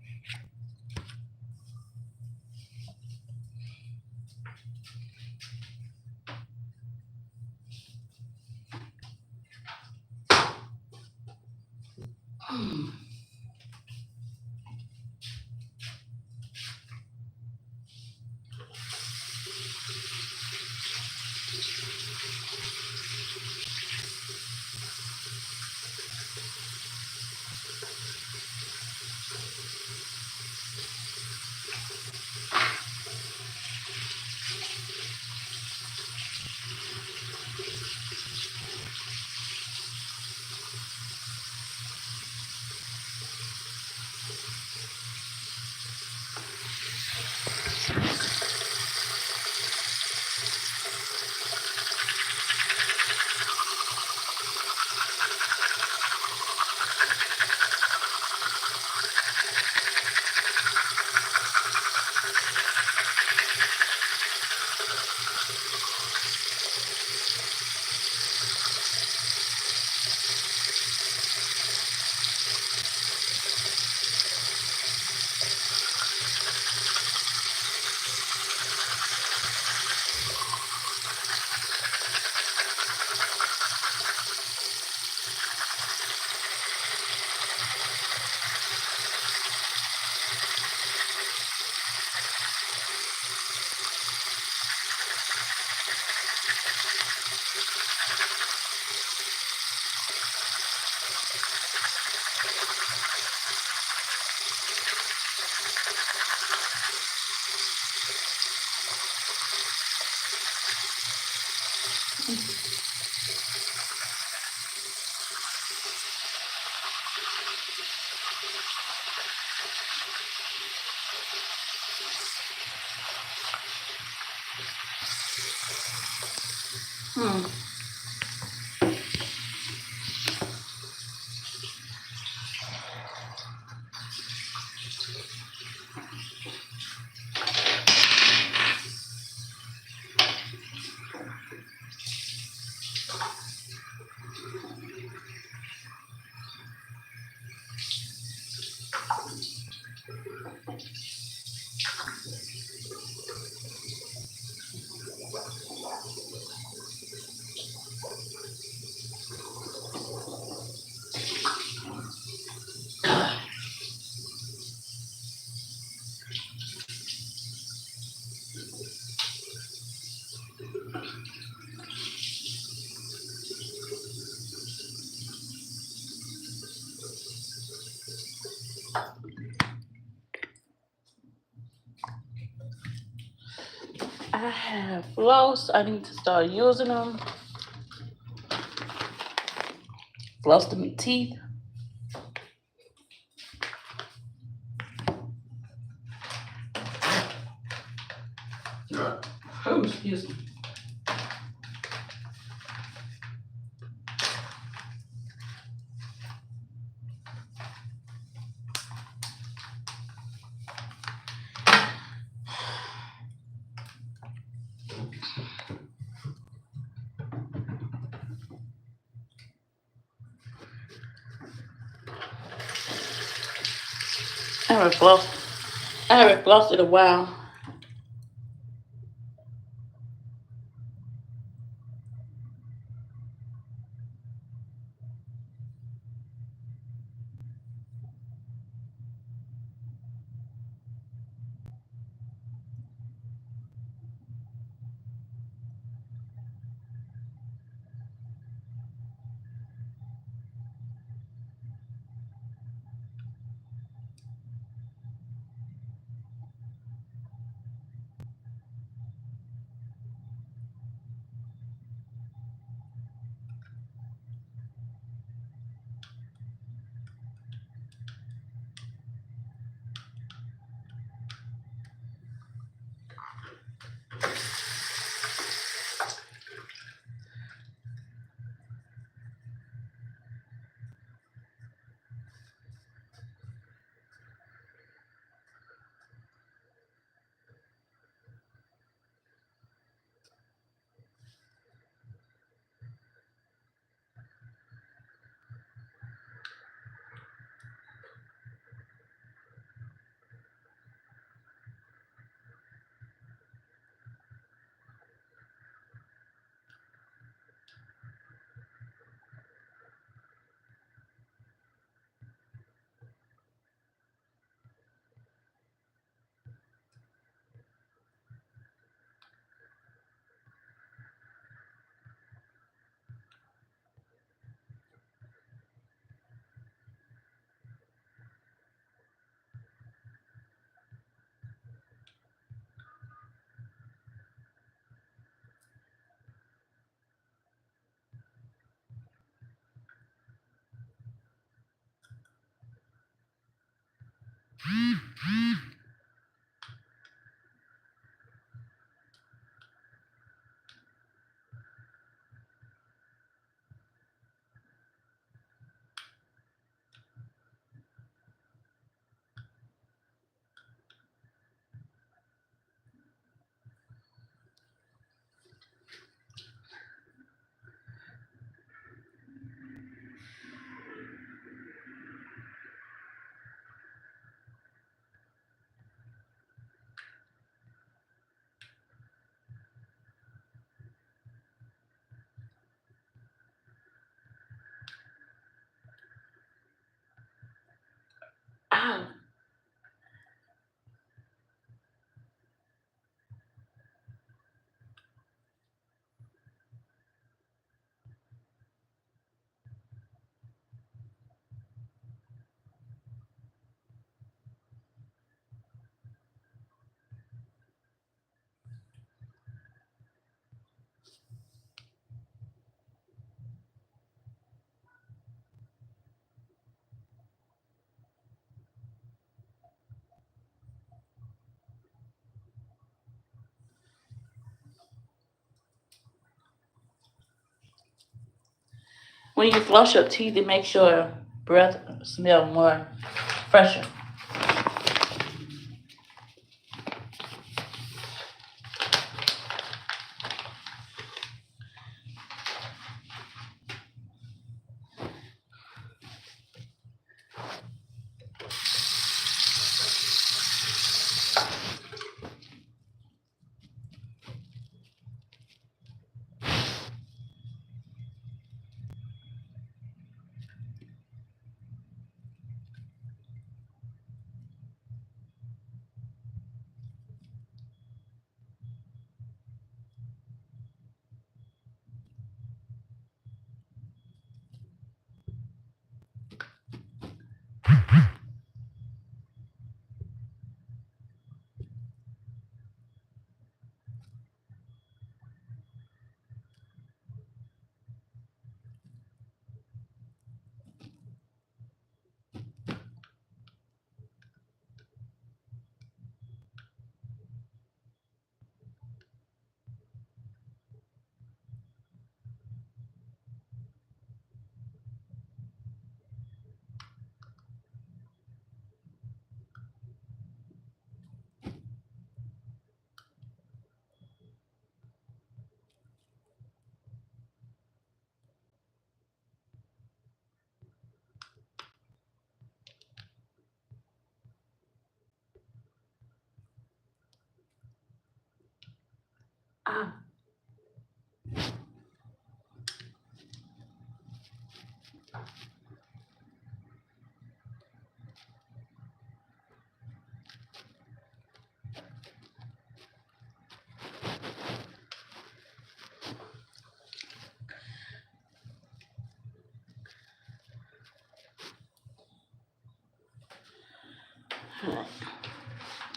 Hmm. I have floss. I need to start using them. Floss to my teeth. Oh, excuse me. I haven't flossed. I haven't flossed in a while. Ow. When you flush your teeth, it makes your breath smell more fresher. Ah,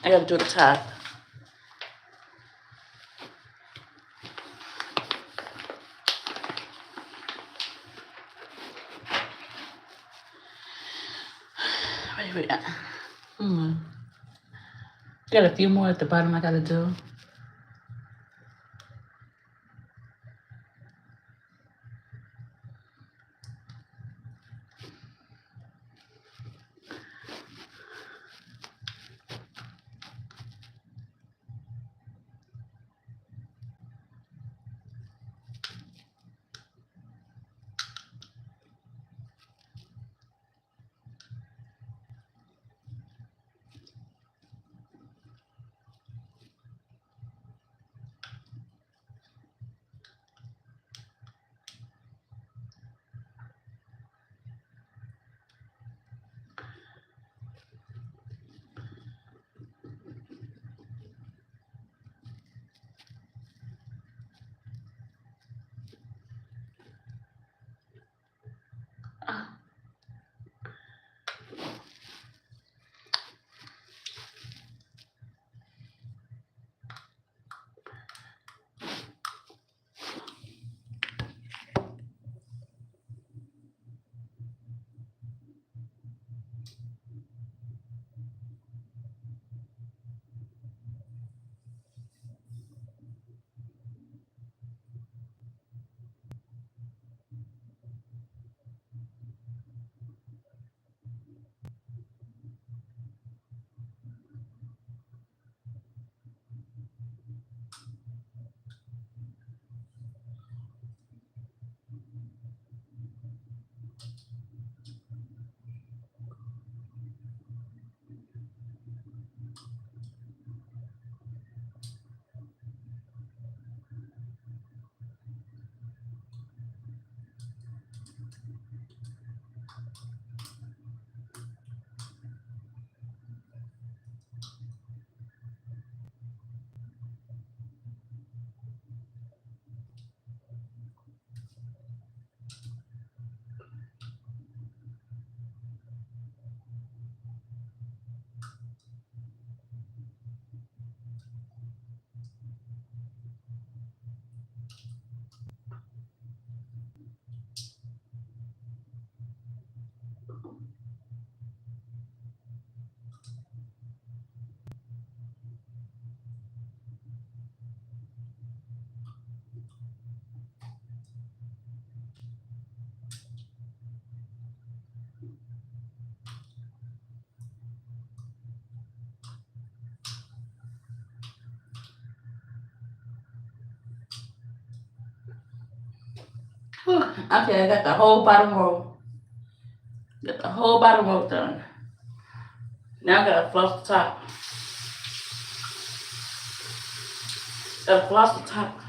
I gotta do the top. Wait, wait. Hmm. Got a few more at the bottom I gotta do. Whew. Okay, I got the whole bottom row. Got the whole bottom row done. Now I gotta floss the top. Gotta floss the top.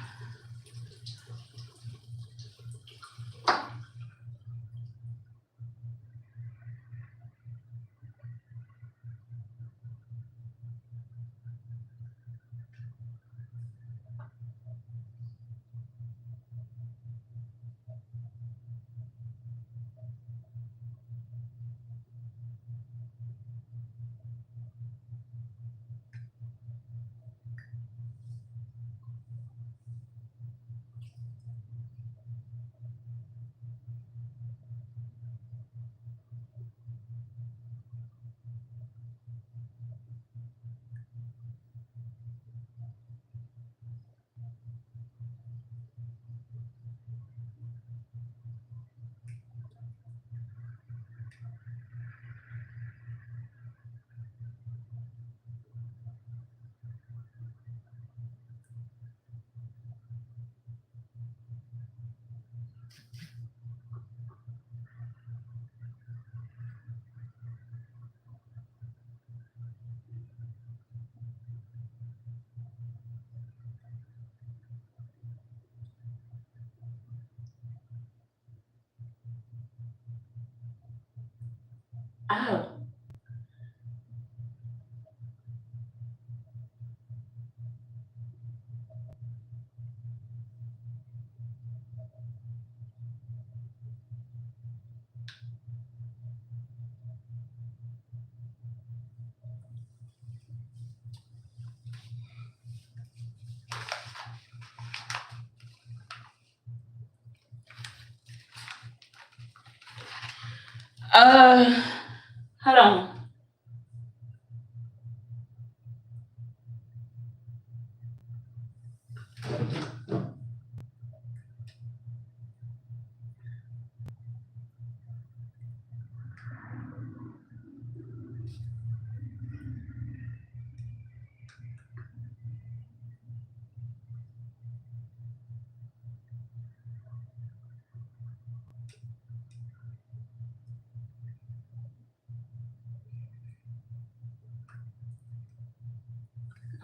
Ow. Uh, hold on.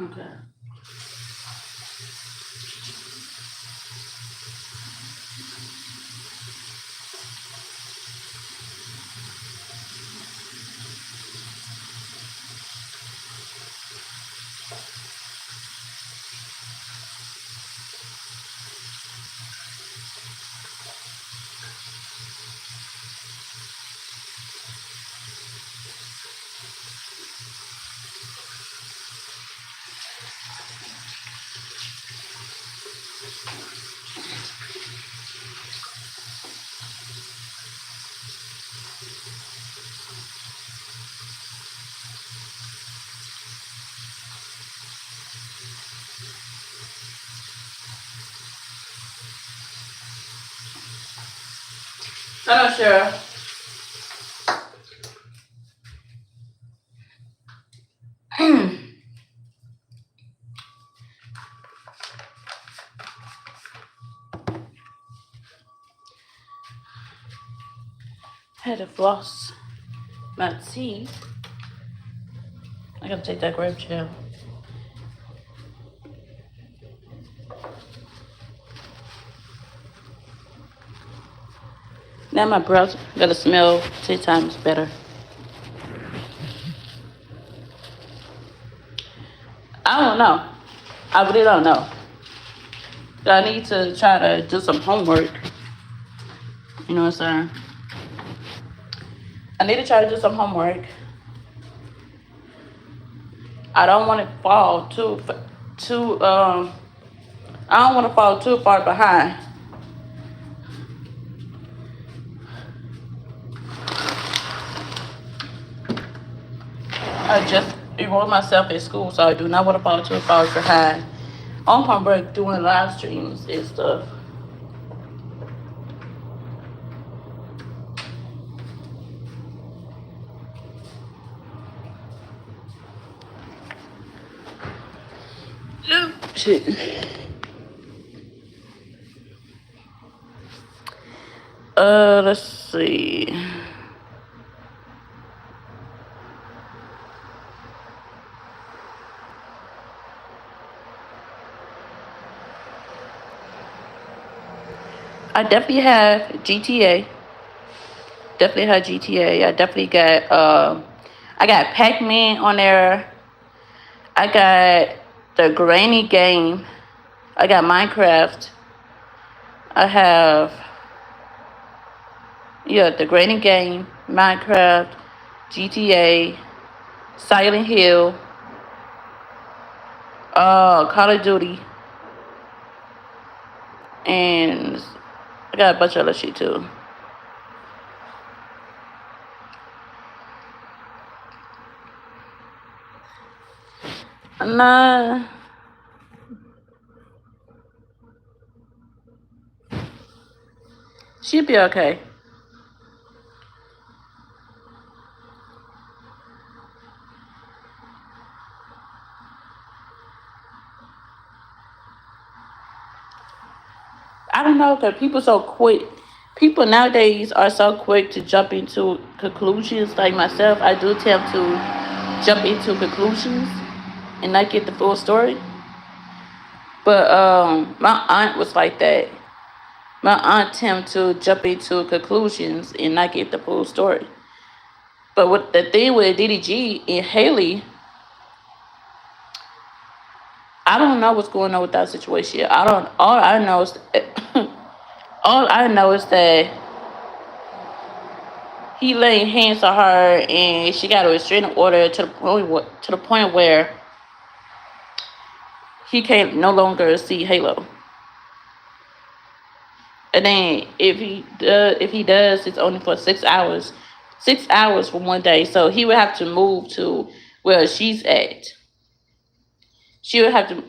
Okay. Hold on, Cheryl. Had to floss my teeth. I gotta take that grape gel. Now my breath gonna smell 10 times better. I don't know. I really don't know. I need to try to do some homework. You know what I'm saying? I need to try to do some homework. I don't want to fall too. I don't want to fall too far behind. I just enrolled myself in school, so I do not want to fall too far behind on homework doing live streams and stuff. Shit. Let's see. I definitely have GTA. Definitely have GTA. I definitely got I got Pac-Man on there. I got the Granny game. I got Minecraft. I have the Granny game, Minecraft, GTA, Silent Hill, Call of Duty, and I got a bunch of other shit too. Nah, she'll be okay. I don't know because people so quick. People nowadays are so quick to jump into conclusions. Like myself, I do tend to jump into conclusions and not get the full story. But my aunt was like that. My aunt tend to jump into conclusions and not get the full story. But what the thing with DDG and Haley, I don't know what's going on with that situation. I don't. All I know is, all I know is that he laying hands on her, and she got a restraining order to the point where he can't no longer see Halo. And then if he does, it's only for 6 hours, 6 hours for one day. So he would have to move to where she's at. She would have to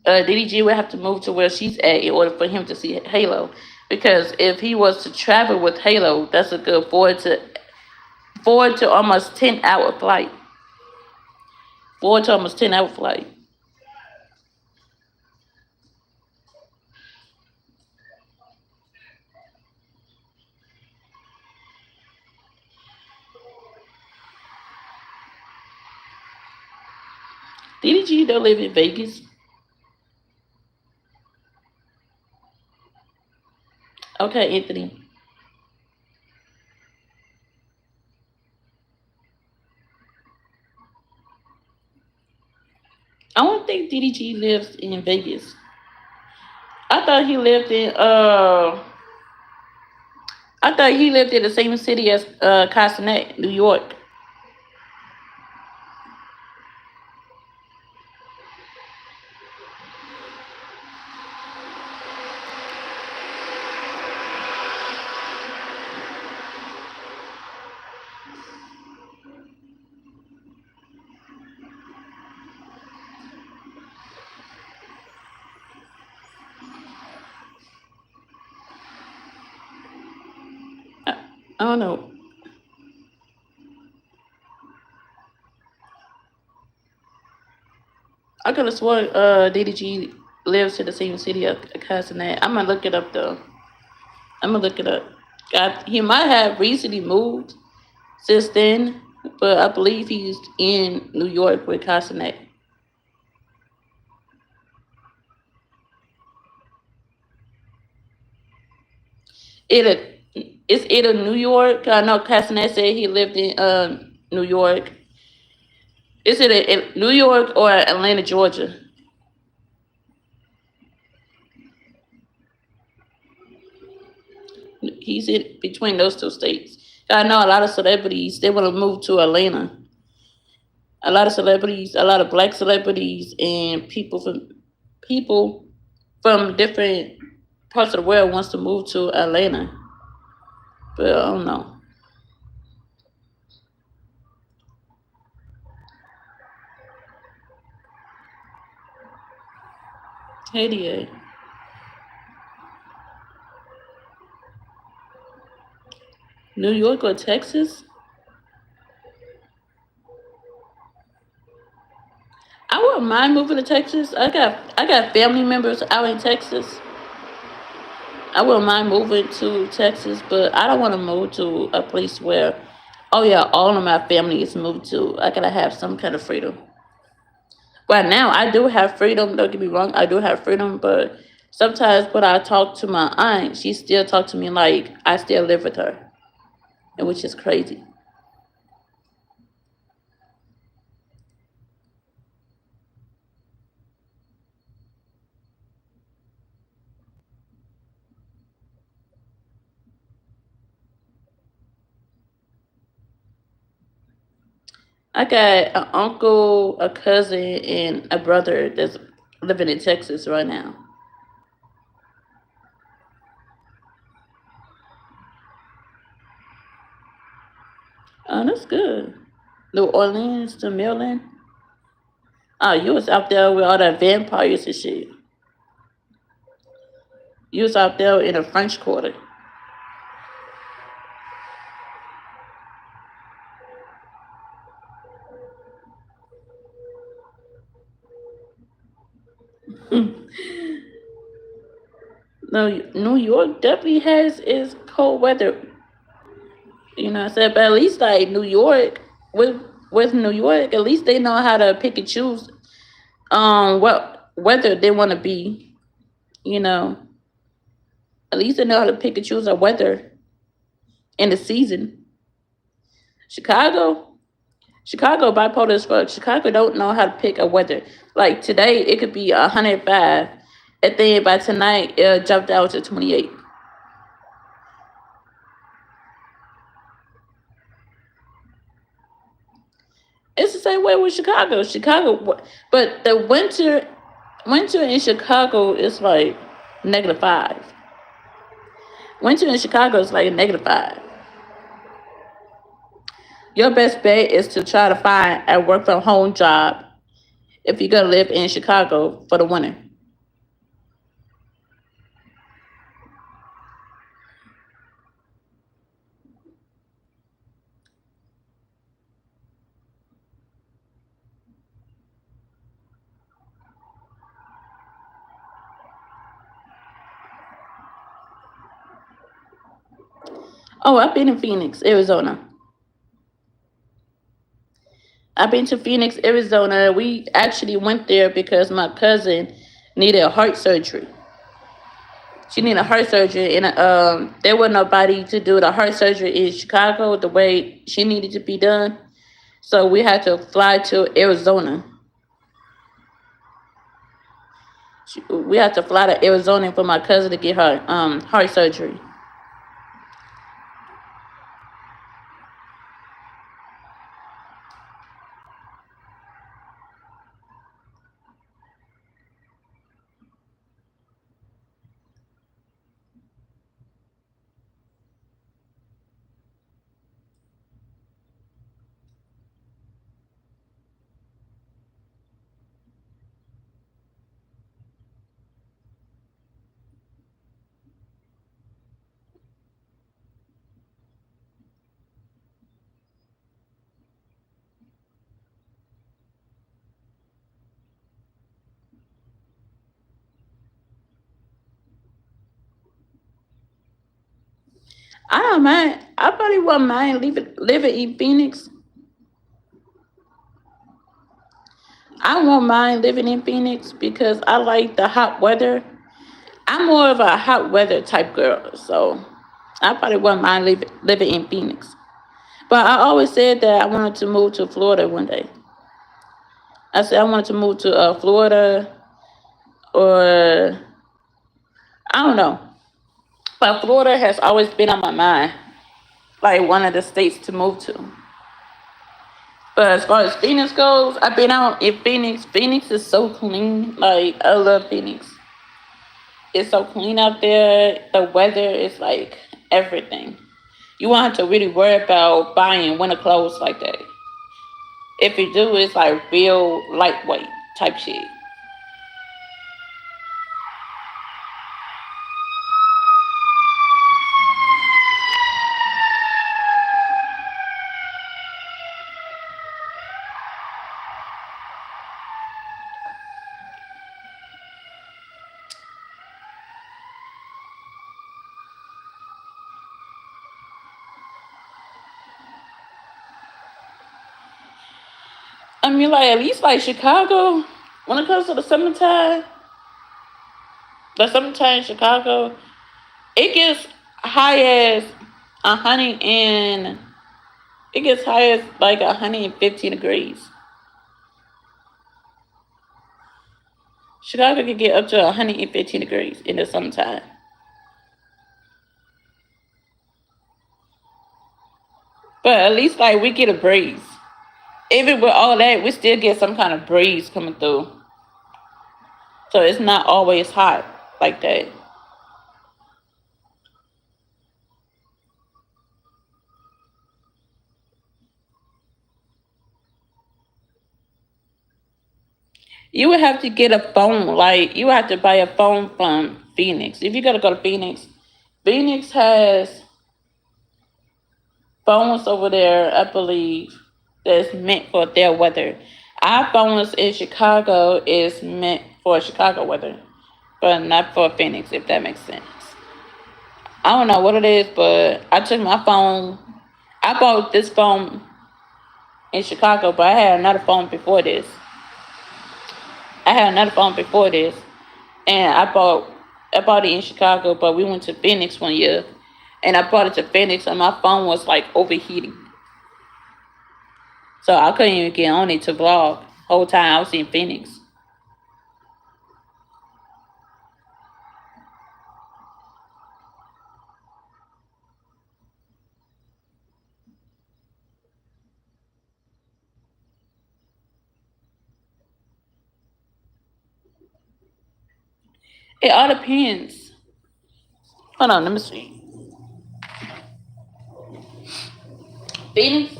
DDG would have to move to where she's at in order for him to see Halo. Because if he was to travel with Halo, that's a good 4 to almost 10 hour flight. 4 to almost 10 hour flight. DDG don't live in Vegas. Okay, Anthony. I don't think DDG lives in Vegas. I thought he lived in I thought he lived in the same city as Castanet, New York. I don't know. I could have sworn DDG lives in the same city as Castanet. I'm gonna look it up though. I'm gonna look it up. He might have recently moved since then, but I believe he's in New York with Castanet. It It's either New York. I know Castanet said he lived in New York. It's either in New York or Atlanta, Georgia. He's in between those two states. I know a lot of celebrities they want to move to Atlanta. A lot of celebrities, a lot of black celebrities, and people from different parts of the world wants to move to Atlanta. But I don't know. Haiti, New York or Texas? I wouldn't mind moving to Texas. I got family members out in Texas. I wouldn't mind moving to Texas, but I don't want to move to a place where, oh yeah, all of my family is moved to. I gotta have some kind of freedom. Right now, I do have freedom. Don't get me wrong, I do have freedom, but sometimes when I talk to my aunt, she still talk to me like I still live with her, and which is crazy. I got an uncle, a cousin, and a brother that's living in Texas right now. Oh, that's good. New Orleans to Maryland. Oh, you was out there with all the vampires and shit. You was out there in the French Quarter. No, New York definitely has its cold weather. You know what I'm saying? But at least like New York, with New York, at least they know how to pick and choose what weather they want to be. You know, at least they know how to pick and choose their weather in the season. Chicago, Chicago bipolar as fuck. Chicago don't know how to pick a weather. Like today, it could be 105, and then by tonight, it'll jump down to 28. It's the same way with Chicago. But the winter in Chicago is like -5. Winter in Chicago is like -5. Your best bet is to try to find a work from home job if you're gonna live in Chicago for the winter. Oh, I've been in Phoenix, Arizona. I've been to Phoenix, Arizona. We actually went there because my cousin needed a heart surgery. She needed a heart surgery, and there was nobody to do the heart surgery in Chicago the way she needed to be done. So we had to fly to Arizona. We had to fly to Arizona for my cousin to get her heart surgery. I don't mind. I probably wouldn't mind living in Phoenix. I won't mind living in Phoenix because I like the hot weather. I'm more of a hot weather type girl, so I probably wouldn't mind living in Phoenix. But I always said that I wanted to move to Florida one day. I said I wanted to move to Florida, or I don't know. But Florida has always been on my mind, like one of the states to move to. But as far as Phoenix goes, I've been out in Phoenix. Phoenix is so clean. Like, I love Phoenix. It's so clean out there. The weather is like everything. You won't have to really worry about buying winter clothes like that. If you do, it's like real lightweight type shit. I mean, like, at least like Chicago, when it comes to the summertime in Chicago, it gets high as 100 and it gets high as like 115 degrees. Chicago can get up to 115 degrees in the summertime. But at least like we get a breeze. Even with all that, we still get some kind of breeze coming through. So it's not always hot like that. You would have to get a phone, like you would have to buy a phone from Phoenix. If you gotta go to Phoenix, Phoenix has phones over there, I believe, that's meant for their weather. Our phones in Chicago is meant for Chicago weather, but not for Phoenix, if that makes sense. I don't know what it is, but I took my phone. I bought this phone in Chicago, but I had another phone before this. I had another phone before this, and I bought it in Chicago, but we went to Phoenix one year, and I brought it to Phoenix, and my phone was like overheating, so I couldn't even get on it to vlog. Whole time I was in Phoenix. It all depends. Hold on, let me see. Phoenix,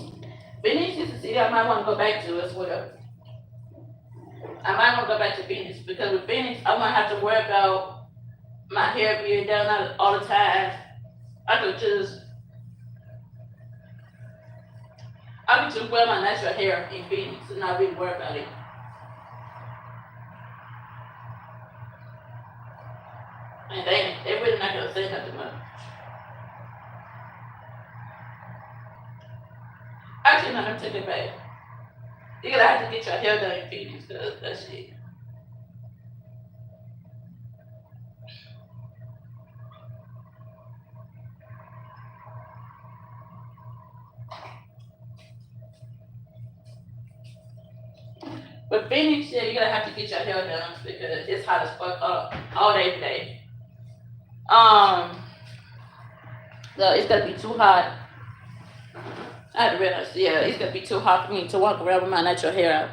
Phoenix is a city I might want to go back to as well. I might want to go back to Phoenix because with Phoenix, I won't have to worry about my hair being down all the time. I could just I could just wear my natural hair in Phoenix and not really worry about it. And they really not gonna say nothing much. Actually, no, let me take it back. You're gonna have to get your hair done in Phoenix because that shit. But Phoenix, yeah, you're gonna have to get your hair done because it's hot as fuck all day today. Um, so it's gonna be too hot. I had to realize, yeah, it's gonna be too hot for me to walk around with my natural hair out.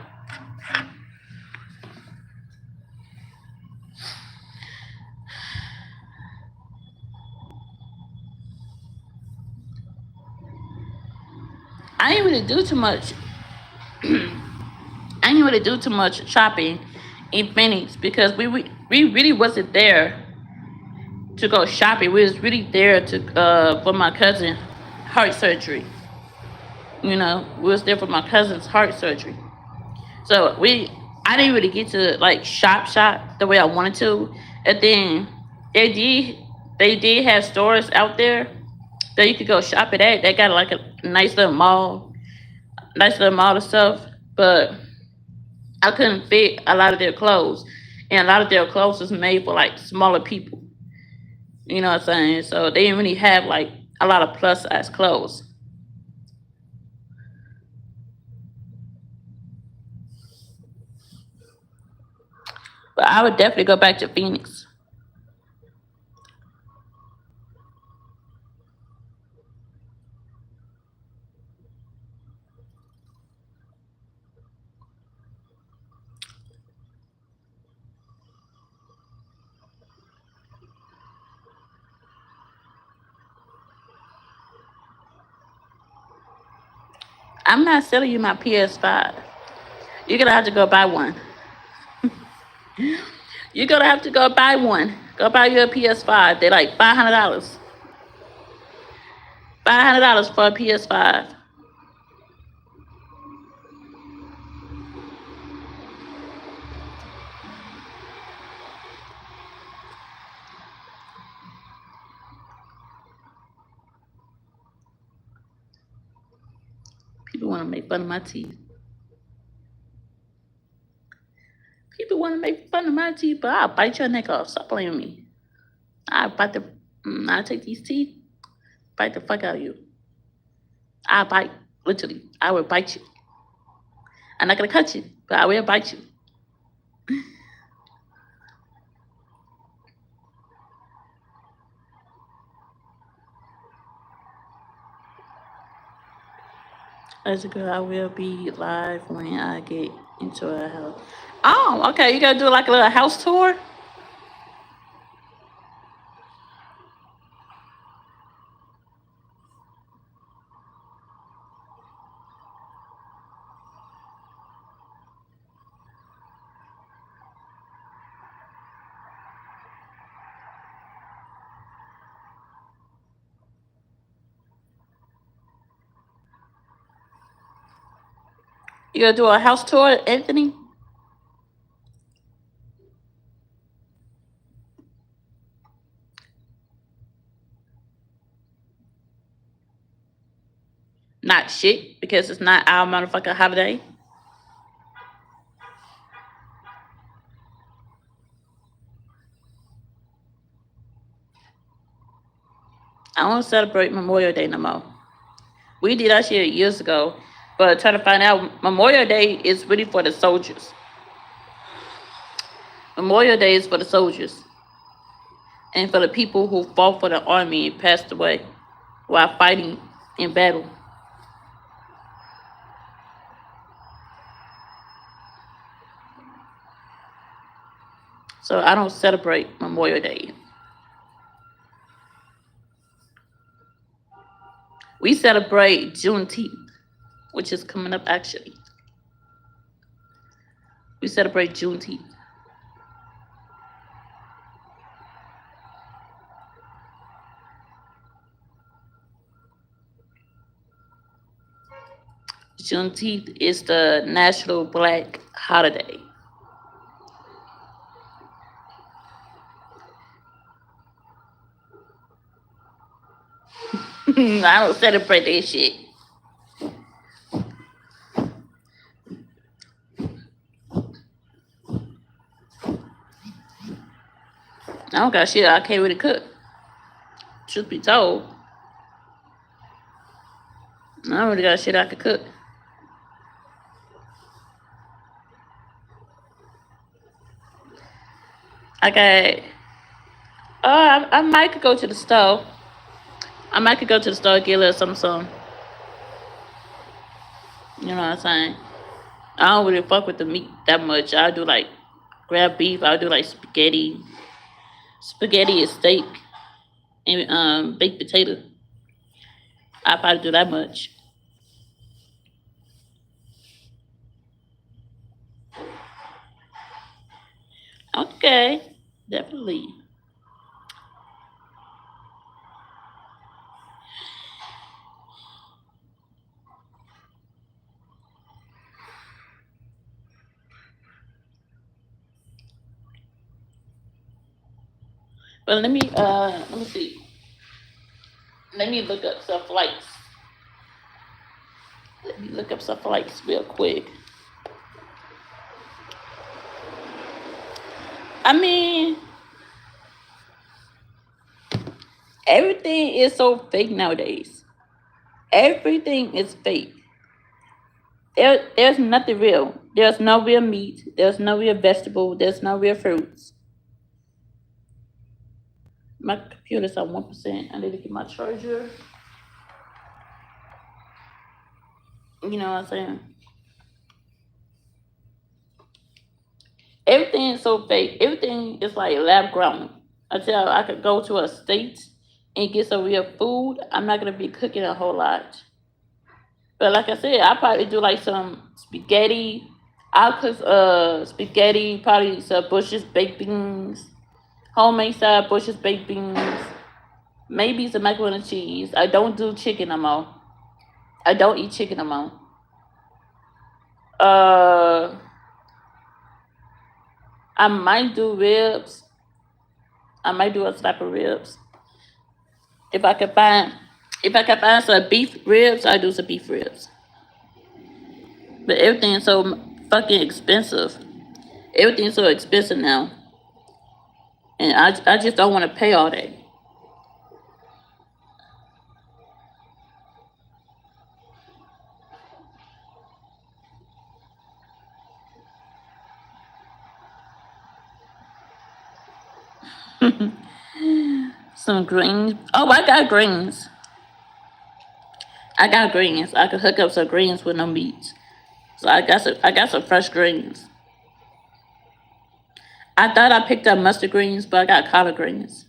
I didn't really do too much. I didn't really do too much shopping in Phoenix because we really wasn't there to go shopping. We was really there to for my cousin heart surgery. We was there for my cousin's heart surgery. So I didn't really get to like shop the way I wanted to. And then they did they did have stores out there that you could go shop at. They got like a nice little mall of stuff. But I couldn't fit a lot of their clothes, and a lot of their clothes was made for like smaller people. You know what I'm saying? So they didn't really have like a lot of plus size clothes. But I would definitely go back to Phoenix. I'm not selling you my PS5. You're gonna have to go buy one. You're gonna have to go buy one. Go buy your PS5. They're like $500. $500 for a PS5. People want to make fun of my teeth. People want to make fun of my teeth, but I'll bite your neck off. Stop playing with me. I bite the. I take these teeth, bite the fuck out of you. I bite, literally. I will bite you. I'm not gonna cut you, but I will bite you. As a girl, I will be live when I get into a house. Oh, okay. You gotta do like a little house tour. You gonna do a house tour, Anthony? Not shit, because it's not our motherfucking holiday. I don't celebrate Memorial Day no more. We did that shit years ago, but trying to find out Memorial Day is really for the soldiers. Memorial Day is for the soldiers and for the people who fought for the army and passed away while fighting in battle. So I don't celebrate Memorial Day. We celebrate Juneteenth, which is coming up actually. We celebrate Juneteenth. Juneteenth is the national black holiday. I don't celebrate that shit. I don't got shit. I can't really cook. Truth be told, I don't really got shit I could cook. I got. I might could go to the store. I might could go to the store and get a little something. You know what I'm saying? I don't really fuck with the meat that much. I do like grab beef. I do like spaghetti and steak, and baked potato. I probably do that much. Okay, definitely. But let me see. Let me look up some flights. Let me look up some flights real quick. I mean, Everything is so fake nowadays. Everything is fake. There's nothing real. There's no real meat. There's no real vegetable. There's no real fruits. My computer's at 1%. I need to get my charger. You know what I'm saying? Everything is so fake. Everything is like lab grown. Until I could go to a state and get some real food, I'm not gonna be cooking a whole lot. But like I said, I probably do like some spaghetti. I'll cook spaghetti, probably some Bush's baked beans, homemade style Bush's baked beans, maybe some macaroni and cheese. I don't do chicken no more. I don't eat chicken no more. Uh, I might do ribs. I might do a slap of ribs. If I could find if I could find some beef ribs, I do some beef ribs. But everything's so fucking expensive. Everything's so expensive now, and I just don't want to pay all that. Some greens. Oh, I got greens. I got greens. I could hook up some greens with no meat. So I got some fresh greens. I thought I picked up mustard greens, but I got collard greens.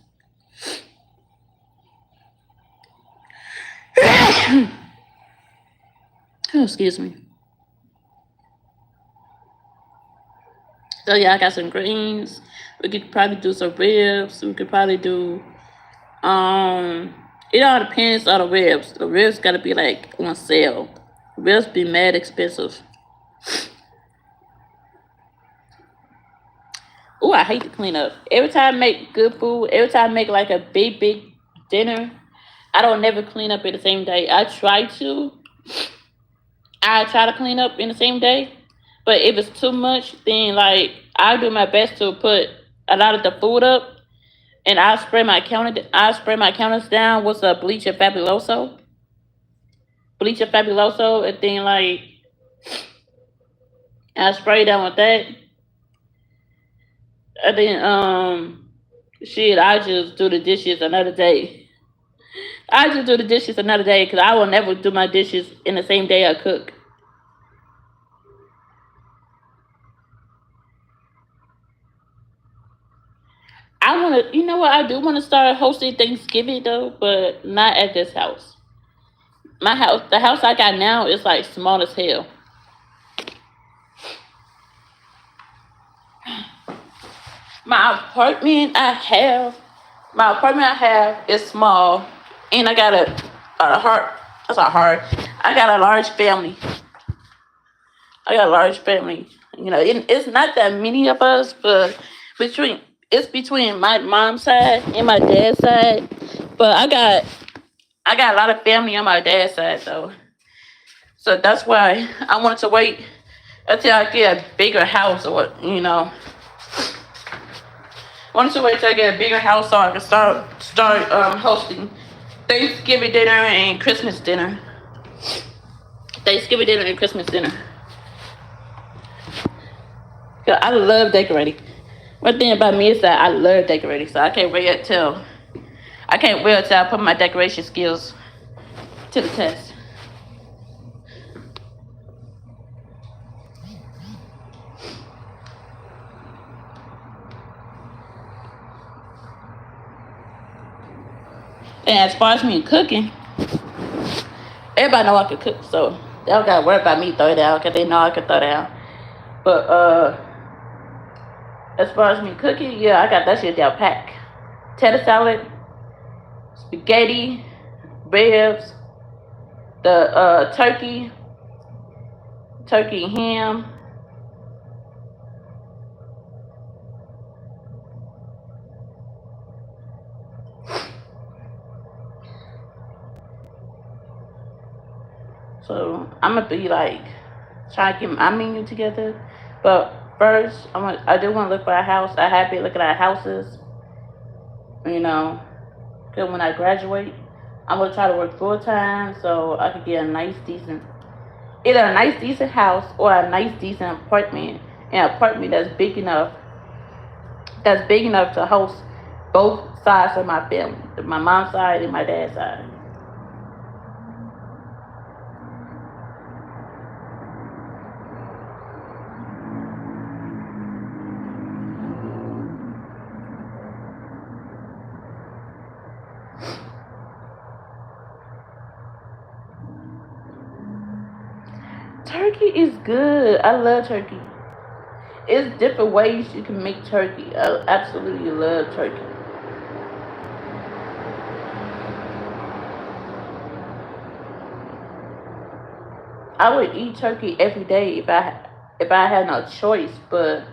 Oh, excuse me. So yeah, I got some greens. We could probably do some ribs. We could probably do it all depends on the ribs. The ribs gotta be like on sale. Ribs be mad expensive. Oh, I hate to clean up. Every time I make good food, every time I make like a big dinner, I don't never clean up in the same day. I try to clean up in the same day, but if it's too much, then like I do my best to put a lot of the food up, and I spray my counters down with a bleach and fabuloso, and then like I spray down with that, and then shit, I just do the dishes another day. I just do the dishes another day because I will never do my dishes in the same day I cook. I want to, you know what? I do want to start hosting Thanksgiving though, but not at this house. The house I got now is like small as hell. My apartment I have, my apartment I have is small, and I got a heart. That's a heart. I got a large family. I got a large family. You know, it's not that many of us, but between it's between my mom's side and my dad's side. But I got a lot of family on my dad's side though, so that's why I wanted to wait until I get a bigger house, or what you know. Wanted to wait till I get a bigger house so I can start hosting Thanksgiving dinner and Christmas dinner. Thanksgiving dinner and Christmas dinner. 'Cause I love decorating. One thing about me is that I love decorating, so I can't wait until I put my decoration skills to the test. And as far as me cooking, everybody know I can cook, so they don't gotta worry about me throwing it out because they know I can throw it out. But as far as me cooking, yeah, I got that shit down pack. Tater salad, spaghetti, ribs, the turkey ham. So I'm gonna be like trying to get my menu together. But first, I do want to look for a house. I have been looking at houses, you know, Cause when I graduate, I'm gonna try to work full time so I could get a nice decent, either a nice decent house or a nice decent apartment, an apartment that's big enough to host both sides of my family, my mom's side and my dad's side. Turkey is good. I love turkey. It's different ways you can make turkey. I absolutely love turkey. I would eat turkey every day if I had no choice, but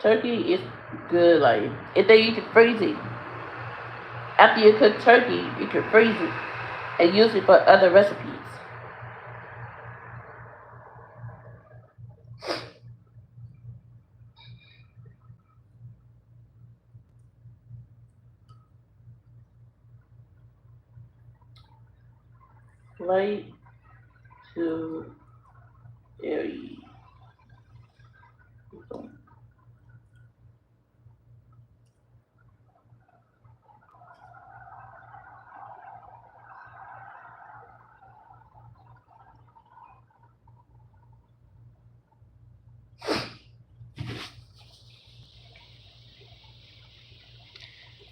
turkey is good. Like if they you can freeze it. After you cook turkey, you can freeze it and use it for other recipes. Flight to Arizona.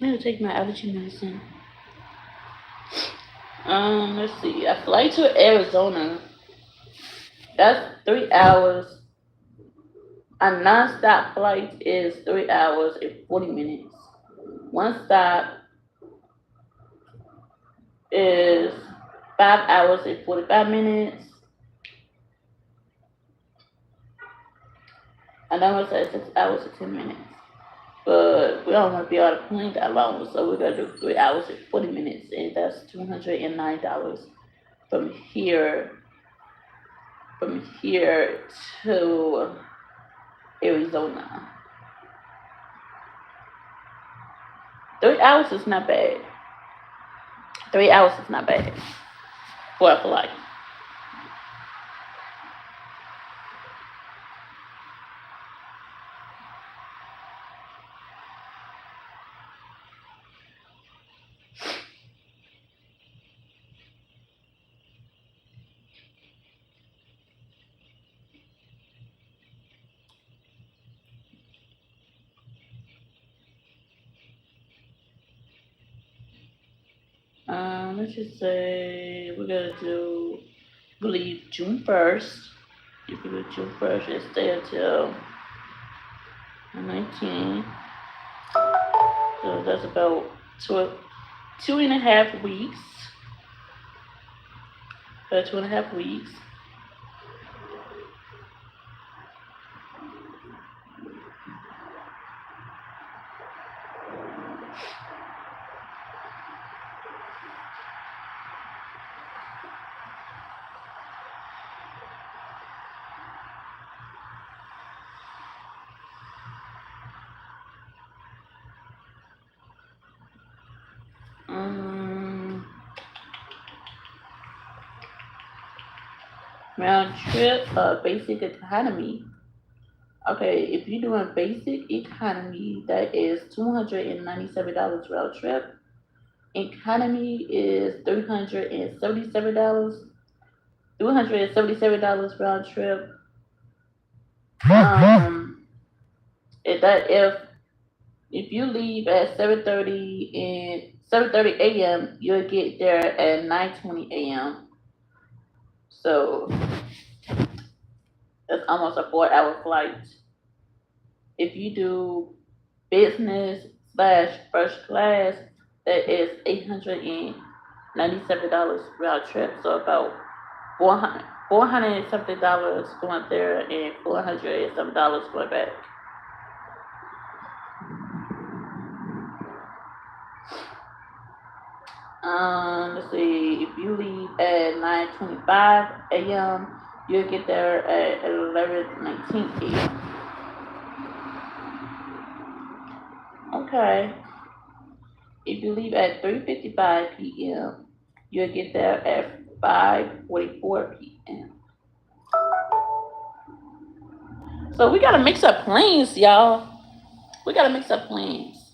I'm gonna take my allergy medicine. Let's see. A flight to Arizona. That's 3 hours. A non-stop flight is 3 hours and 40 minutes. One stop is 5 hours and 45 minutes. Another one says 6 hours and 10 minutes. But we don't want to be on a plane that long, so we're gonna do 3 hours and 40 minutes, and that's $209 from here from here to Arizona. 3 hours is not bad. 3 hours is not bad for a flight. Let's just say we're gonna do, believe June 1st. If we do June 1st and stay until the 19th, so that's about two and a half weeks. 2.5 weeks. Um, Round trip, basic economy. Okay, if you're doing basic economy, that is $297 round trip. Economy is $377. $377 round trip. Um, if you leave at 7:30 a.m., you'll get there at 9:20 a.m. So that's almost a 4 hour flight. If you do business slash first class, that is $897 round trip. So about 400 and something dollars going there and $400 and some going back. Let's see. If you leave at 9:25 a.m., you'll get there at 11:19 a.m. Okay. If you leave at 3:55 p.m., you'll get there at 5:44 p.m. So we gotta mix up plans, y'all. We gotta mix up plans.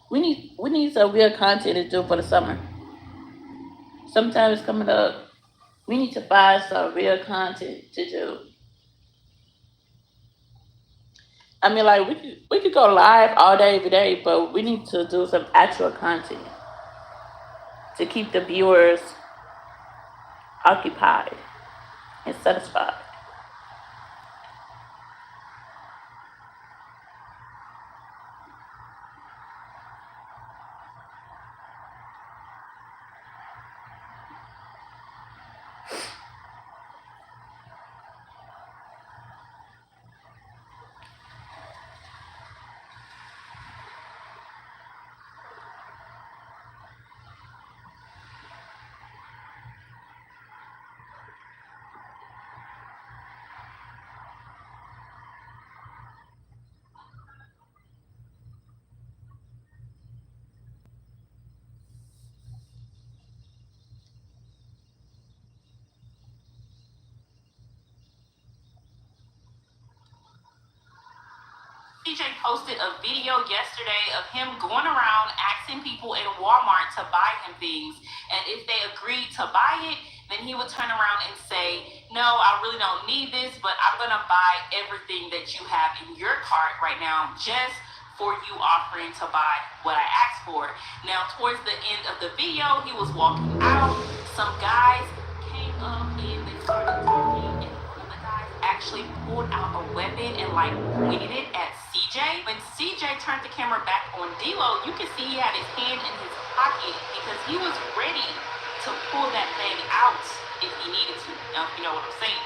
We need some real content to do for the summer. Sometime it's coming up. We need to find some real content to do. I mean, like we could go live all day every day, but we need to do some actual content to keep the viewers occupied and satisfied. CJ posted a video yesterday of him going around asking people in Walmart to buy him things. And if they agreed to buy it, then he would turn around and say, "No, I really don't need this, but I'm going to buy everything that you have in your cart right now just for you offering to buy what I asked for." Now, towards the end of the video, he was walking out. Some guys came up and they started talking, and one of the guys actually pulled out a weapon and like pointed it at CJ. When CJ turned the camera back on D'Lo, you could see he had his hand in his pocket because he was ready to pull that thing out if he needed to. You know what I'm saying?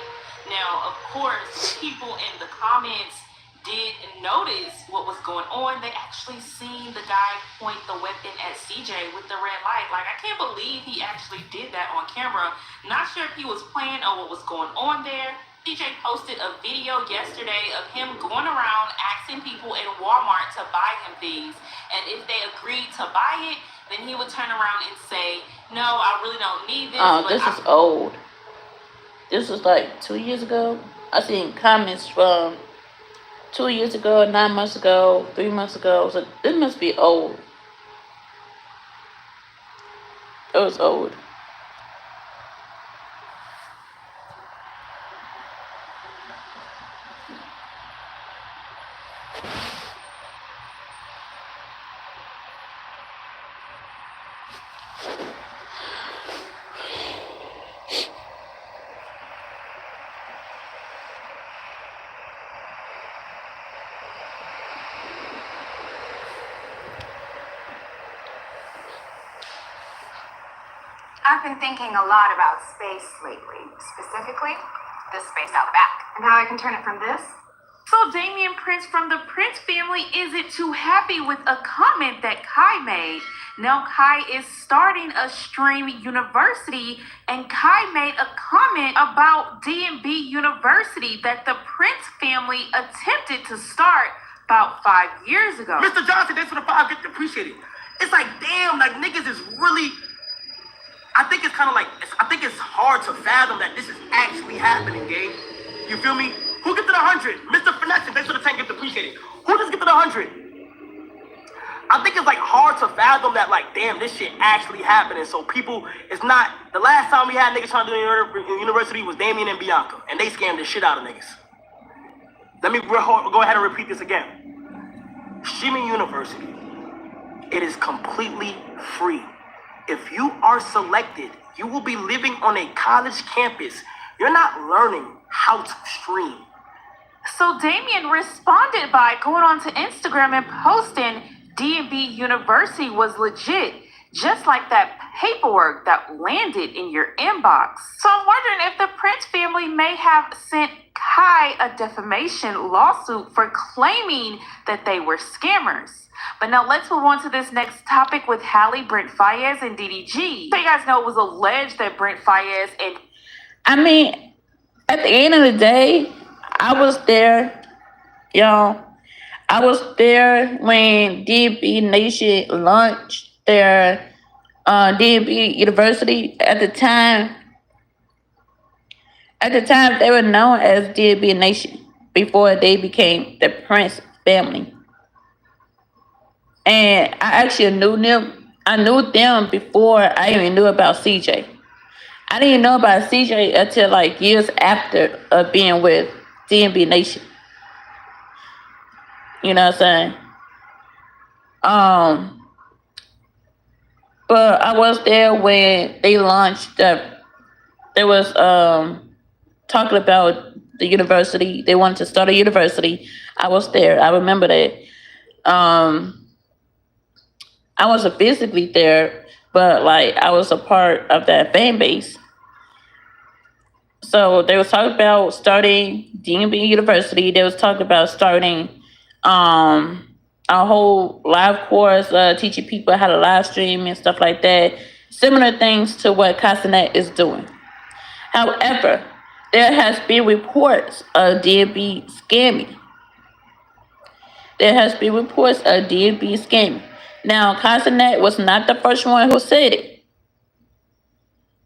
Now, of course, people in the comments did notice what was going on. They actually seen the guy point the weapon at CJ with the red light. Like, I can't believe he actually did that on camera. Not sure if he was playing or what was going on there. CJ posted a video yesterday of him going around asking people in Walmart to buy him things. And if they agreed to buy it, then he would turn around and say, "No, I really don't need this." Oh, this is old. This was like 2 years ago. I seen comments from 2 years ago, 9 months ago, 3 months ago. So this must be old. It was old. I've been thinking a lot about space lately, specifically this space out back, and how I can turn it from this. So Damian Prince from the Prince family isn't too happy with a comment that Kai made. Now Kai is starting a stream university, and Kai made a comment about D&B University that the Prince family attempted to start about 5 years ago. Mr. Johnson, thanks for the 5. Get appreciated. It's like, damn, like niggas is really. I think it's kind of like, I think it's hard to fathom that this is actually happening, gang. You feel me? Who gets to the 100? Mr. Finesse, thanks for the 10, get appreciated. Who just get to the 100? I think it's like hard to fathom that, like, damn, this shit actually happening. So people, it's not, the last time we had niggas trying to do university was Damien and Bianca, and they scammed the shit out of niggas. Let me go ahead and repeat this again. Streaming University, it is completely free. If you are selected, you will be living on a college campus. You're not learning how to stream. So Damian responded by going on to Instagram and posting D&B University was legit, just like that paperwork that landed in your inbox. So I'm wondering if the Prince family may have sent Kai a defamation lawsuit for claiming that they were scammers. But now let's move on to this next topic with Halle, Brent Faiyaz, and DDG. So you guys know it was alleged that Brent Faiyaz and... I mean, at the end of the day, I was there, y'all. I was there when DB Nation launched. their DB University at the time. At the time, they were known as DB Nation before they became the Prince family. And I actually knew them. I knew them before I even knew about CJ. I didn't know about CJ until like years after being with DB Nation. You know what I'm saying? Um, but I was there when they launched the. There was talking about the university. They wanted to start a university. I was there. I remember that. Um, I wasn't physically there, but like I was a part of that fan base. So they was talking about starting DMV University. They was talking about starting um, a whole live course, teaching people how to live stream and stuff like that. Similar things to what Castanet is doing. However, there has been reports of DMV scamming. There has been reports of DMV scamming. Now, Castanet was not the first one who said it.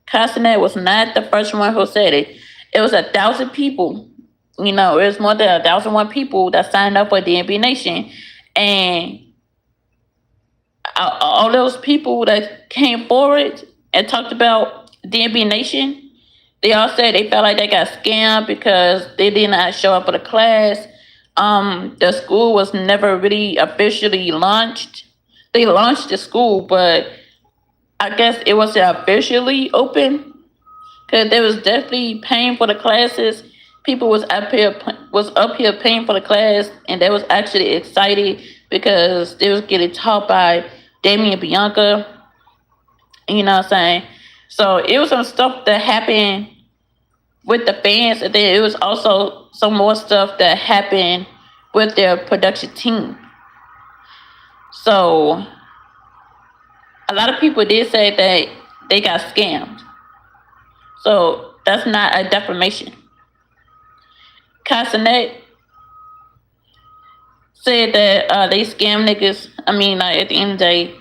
Castanet was not the first one who said it. It was 1,000 people. You know, it was more than 1,001 people that signed up for DMB Nation. And all those people that came forward and talked about DMB Nation, they all said they felt like they got scammed because they did not show up for the class. The school was never really officially launched. They launched the school, but I guess it wasn't officially open because they was definitely paying for the classes. People was up here paying for the class, and they was actually excited because they was getting taught by Damien Bianca. You know what I'm saying? So it was some stuff that happened with the fans, and then it was also some more stuff that happened with their production team. So a lot of people did say that they got scammed. So that's not a defamation. Castanet said that they scam niggas. I mean, like, at the end of the day,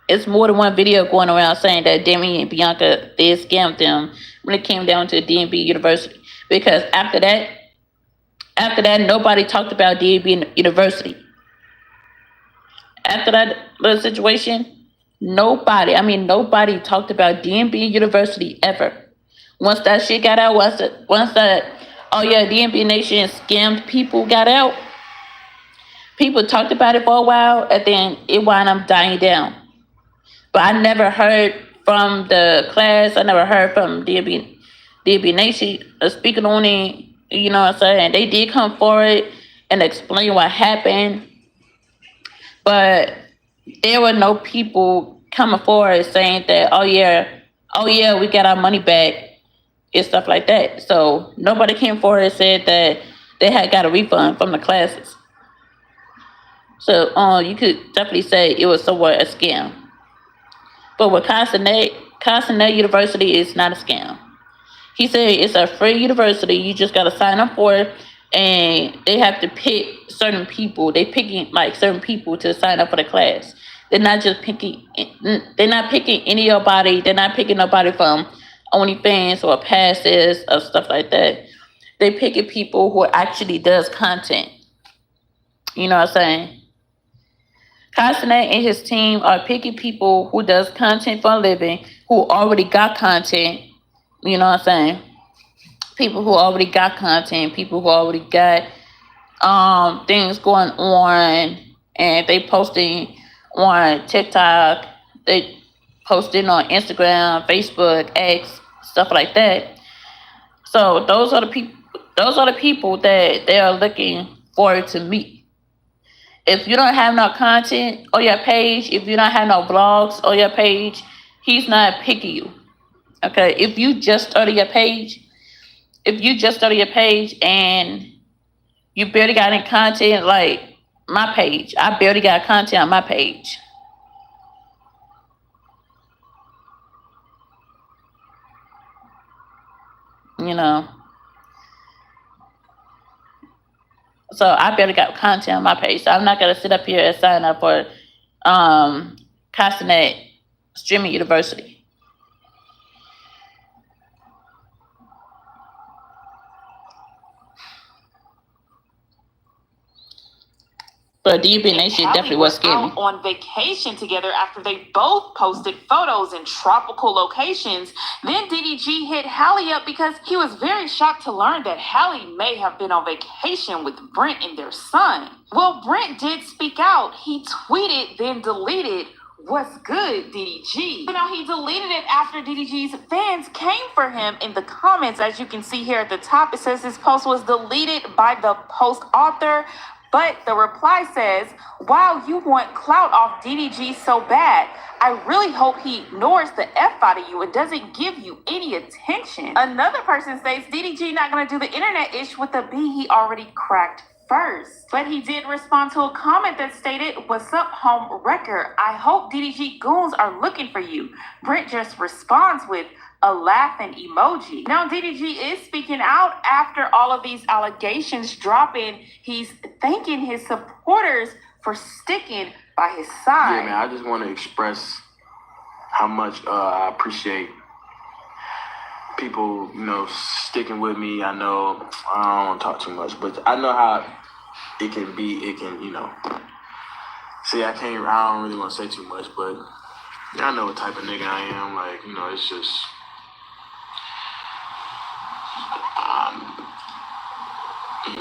it's more than one video going around saying that Demi and Bianca did scam them when it came down to DMB University. Because after that, nobody talked about DMB University. After that little situation, nobody talked about DMB University ever. Once that shit got out, once that, oh yeah, DMB Nation scammed people got out, people talked about it for a while, and then it wound up dying down. But I never heard from the class. I never heard from DMB Nation speaking on it. You know what I'm saying? They did come forward and explain what happened, but there were no people coming forward saying that, oh yeah, we got our money back and stuff like that. So nobody came forward and said that they had got a refund from the classes. So you could definitely say it was somewhat a scam. But with Castanet University is not a scam. He said it's a free university. You just got to sign up for it, and they have to pick certain people. They picking like certain people to sign up for the class. They're not just picking. They're not picking any of your body. They're not picking nobody from OnlyFans or Passes or stuff like that. They picking people who actually does content. You know what I'm saying? Castanet and his team are picking people who does content for a living, who already got content. You know what I'm saying? People who already got content, people who already got things going on, and they posting on TikTok, they posting on Instagram, Facebook, X, stuff like that. So those are the people. Those are the people that they are looking forward to meet. If you don't have no content on your page, if you don't have no vlogs on your page, he's not picking you. Okay, if you just started your page and you barely got any content, like my page, I barely got content on my page. You know, so I barely got content on my page. So I'm not gonna sit up here and sign up for Castanet Streaming University. But DB Nation definitely was scary. Out on vacation together after they both posted photos in tropical locations. Then DDG hit Hallie up because he was very shocked to learn that Hallie may have been on vacation with Brent and their son. Well, Brent did speak out. He tweeted, then deleted, "What's good, DDG?" So now he deleted it after DDG's fans came for him in the comments. As you can see here at the top, it says this post was deleted by the post author. But the reply says, "Wow, you want clout off DDG so bad. I really hope he ignores the F out of you and doesn't give you any attention." Another person states, "DDG not going to do the internet ish with the B he already cracked first." But he did respond to a comment that stated, "What's up, home wrecker? I hope DDG goons are looking for you." Brent just responds with a laughing emoji. Now DDG is speaking out after all of these allegations dropping. He's thanking his supporters for sticking by his side. Yeah, man, I just want to express how much I appreciate people, sticking with me. I know I don't want to talk too much, but I know how it can be. It can, see, I don't really want to say too much, but I know what type of nigga I am. Like, it's just,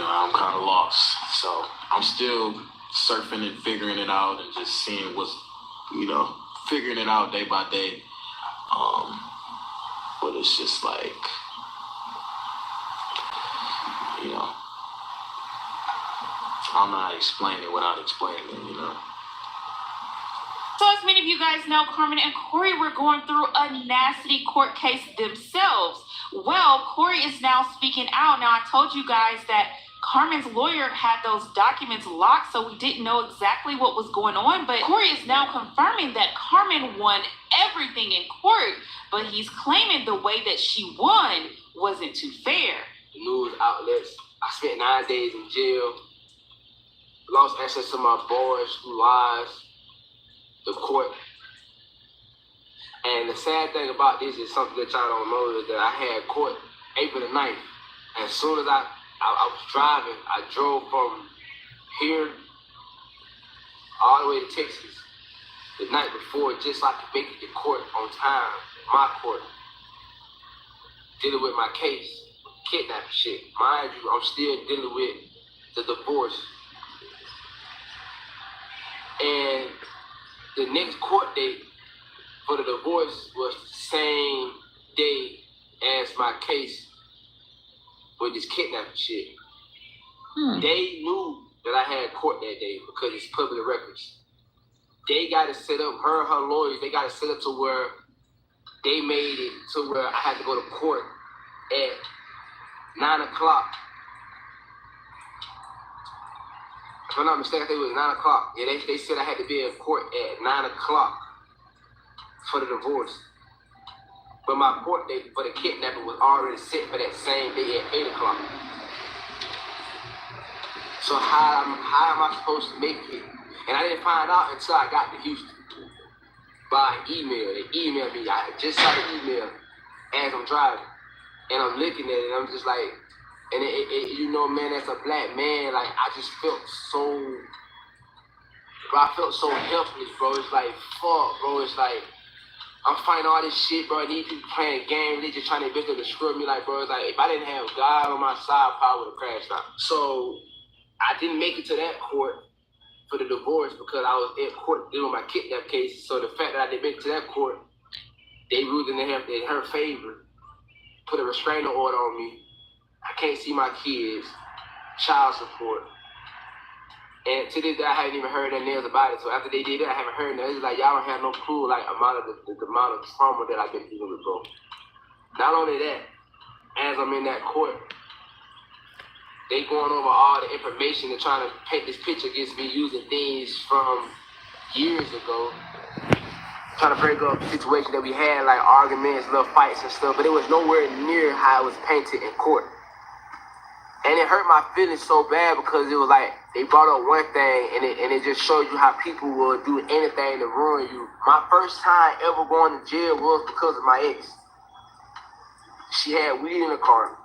I'm kind of lost. So I'm still surfing and figuring it out and just seeing what's, figuring it out day by day. But it's just like, I don't know how to explain it without explaining it, So as many of you guys know, Carmen and Corey were going through a nasty court case themselves. Well, Corey is now speaking out. Now, I told you guys that Carmen's lawyer had those documents locked, so we didn't know exactly what was going on. But Corey is now confirming that Carmen won everything in court, but he's claiming the way that she won wasn't too fair. The news outlets, I spent 9 days in jail, lost access to my boys through lies, the court. And the sad thing about this is something that y'all don't know, is that I had court April the 9th. As soon as I was driving, I drove from here all the way to Texas the night before, just so I could make it to court on time, my court, dealing with my case, kidnapping shit. Mind you, I'm still dealing with the divorce. And the next court date for the divorce was the same day as my case with this kidnapping shit. They knew that I had court that day because it's public records. They got to set up, her lawyers, they got to set up to where they made it to where I had to go to court at 9 o'clock. If I'm not mistaken, I think it was 9 o'clock. Yeah, they said I had to be in court at 9 o'clock for the divorce. But my court date for the kidnapping was already set for that same day at 8 o'clock. So how am I supposed to make it? And I didn't find out until I got to Houston by email. They emailed me. I just saw the email as I'm driving. And I'm looking at it, and I'm just like, and man, as a black man, like, I just felt so, helpless, bro. It's like, fuck, bro. It's like, I'm fighting all this shit, bro. These people playing games. They just trying to eventually destroy me. Like, bro, it's like, if I didn't have God on my side, I probably would have crashed out. So I didn't make it to that court for the divorce because I was in court dealing with my kidnap case. So the fact that I didn't make it to that court, they ruled in her favor, put a restraining order on me. I can't see my kids, child support. And to this day, I haven't even heard their nails about it. So after they did that, I haven't heard that. It's like, y'all don't have no clue, like, the amount of trauma that I've been dealing with, bro. Not only that, as I'm in that court, they going over all the information and trying to paint this picture against me using things from years ago. Trying to break up the situation that we had, like arguments, little fights and stuff, but it was nowhere near how it was painted in court. And it hurt my feelings so bad because it was like, they brought up one thing, and it just shows you how people will do anything to ruin you. My first time ever going to jail was because of my ex. She had weed in the car.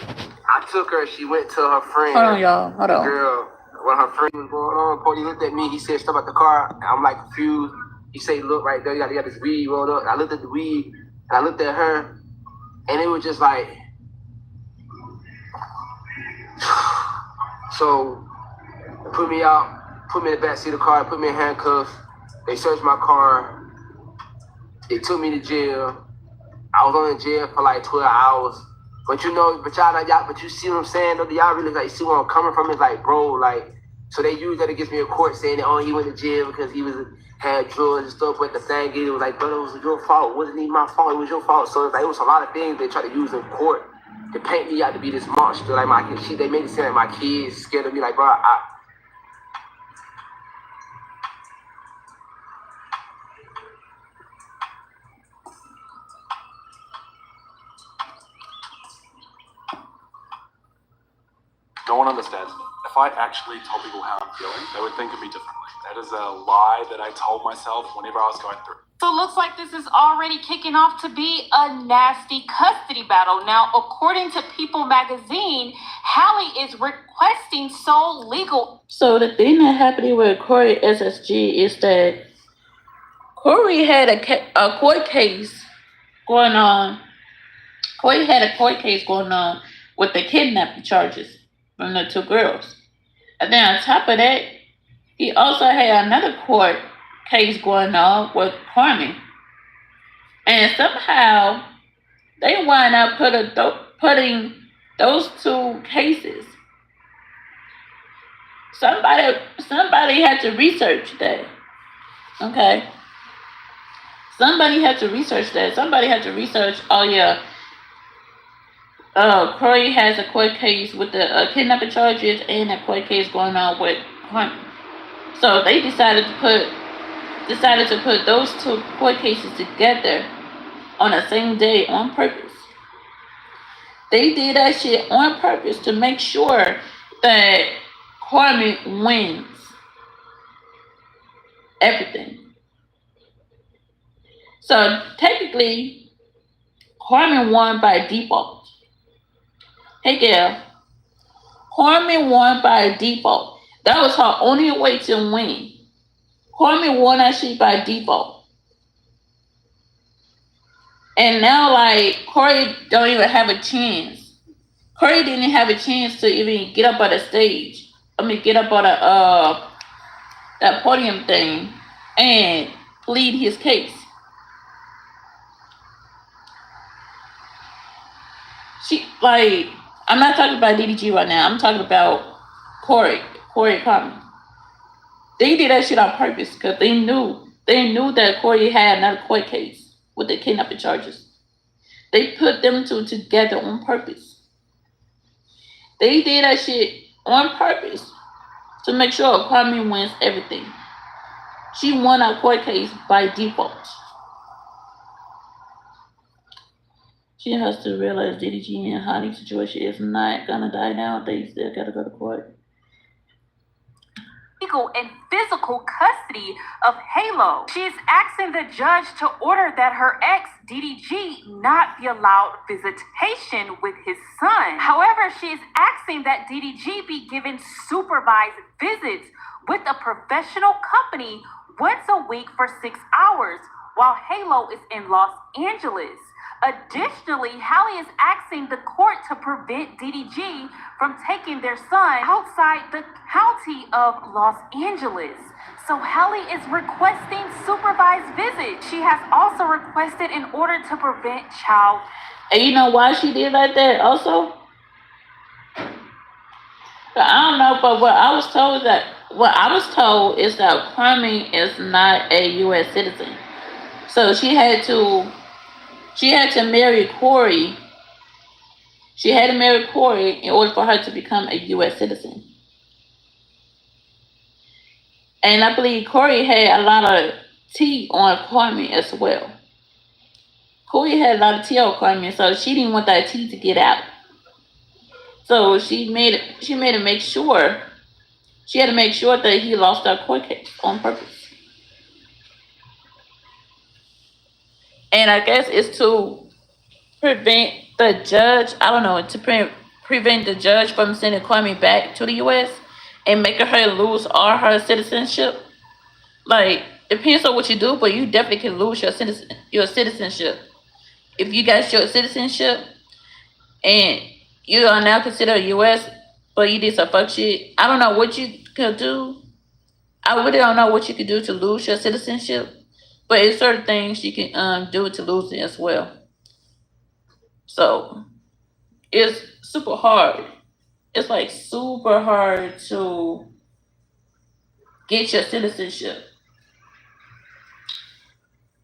I took her. She went to her friend. Hold on, y'all. Hold on. Girl, when her friend was going on, Cody looked at me. He said, "Stop at the car." I'm like confused. He said, "Look right there. You got this weed rolled up." I looked at the weed, and I looked at her, and it was just like, so. Put me out, put me in the back seat of the car, put me in handcuffs. They searched my car. They took me to jail. I was only in jail for like 12 hours. But you know, but you see what I'm saying? Though, y'all really like see where I'm coming from? It's like, bro, like, so they used that against me in court saying that, oh, he went to jail because he had drugs and stuff. But the thing is, it was like, brother, it was your fault. It wasn't even my fault. It was your fault. So it's like, it was a lot of things they tried to use in court to paint me out to be this monster. Like they made it seem like my kids scared of me. Like, bro, No one understands me. If I actually told people how I'm feeling, they would think of me differently. That is a lie that I told myself whenever I was going through. So it looks like this is already kicking off to be a nasty custody battle. Now, according to People magazine, Halle is requesting sole legal. So the thing that happened with Corey SSG is that Corey had a court case going on. Corey had a court case going on with the kidnapping charges from the two girls. And then on top of that, he also had another court case going on with Carmen. And somehow they wind up putting those two cases. Somebody had to research that. Okay? Somebody had to research that. Somebody had to research, oh yeah, Corey has a court case with the kidnapping charges and a court case going on with Carmen. So they decided to put those two court cases together on the same day on purpose. They did that shit on purpose to make sure that Carmen wins everything. So technically, Carmen won by default. Hey, girl. Carmen won by default. That was her only way to win. Carmen won that shit by default. And now, like, Corey don't even have a chance. Corey didn't have a chance to even get up on the stage. Get up on that podium thing and plead his case. I'm not talking about DDG right now. I'm talking about Corey Carmen. They did that shit on purpose because they knew that Corey had another court case with the kidnapping charges. They put them two together on purpose. They did that shit on purpose to make sure Carmen wins everything. She won our court case by default. She has to realize DDG and Honey's situation is not gonna die now. They still gotta go to court. Legal and physical custody of Halo. She is asking the judge to order that her ex, DDG, not be allowed visitation with his son. However, she is asking that DDG be given supervised visits with a professional company once a week for 6 hours while Halo is in Los Angeles. Additionally, Halle is asking the court to prevent DDG from taking their son outside the county of Los Angeles. So Halle is requesting supervised visits. She has also requested in order to prevent child. And you know why she did like that also? I don't know, but what I was told is that Carmen is not a U.S. citizen. So she had to marry Corey. She had to marry Corey in order for her to become a U.S. citizen. And I believe Corey had a lot of tea on Carmen as well. Corey had a lot of tea on Carmen, so she didn't want that tea to get out. So she made it make sure She had to make sure that he lost that court case on purpose. And I guess it's to prevent the judge, I don't know, to prevent the judge from sending Kwame back to the U.S. and making her lose all her citizenship. Like, depends on what you do, but you definitely can lose your citizenship. If you got your citizenship and you are now considered U.S., but you did some fuck shit, I don't know what you could do. I really don't know what you could do to lose your citizenship, but it's certain things you can do to lose it as well. So it's super hard. It's like super hard to get your citizenship.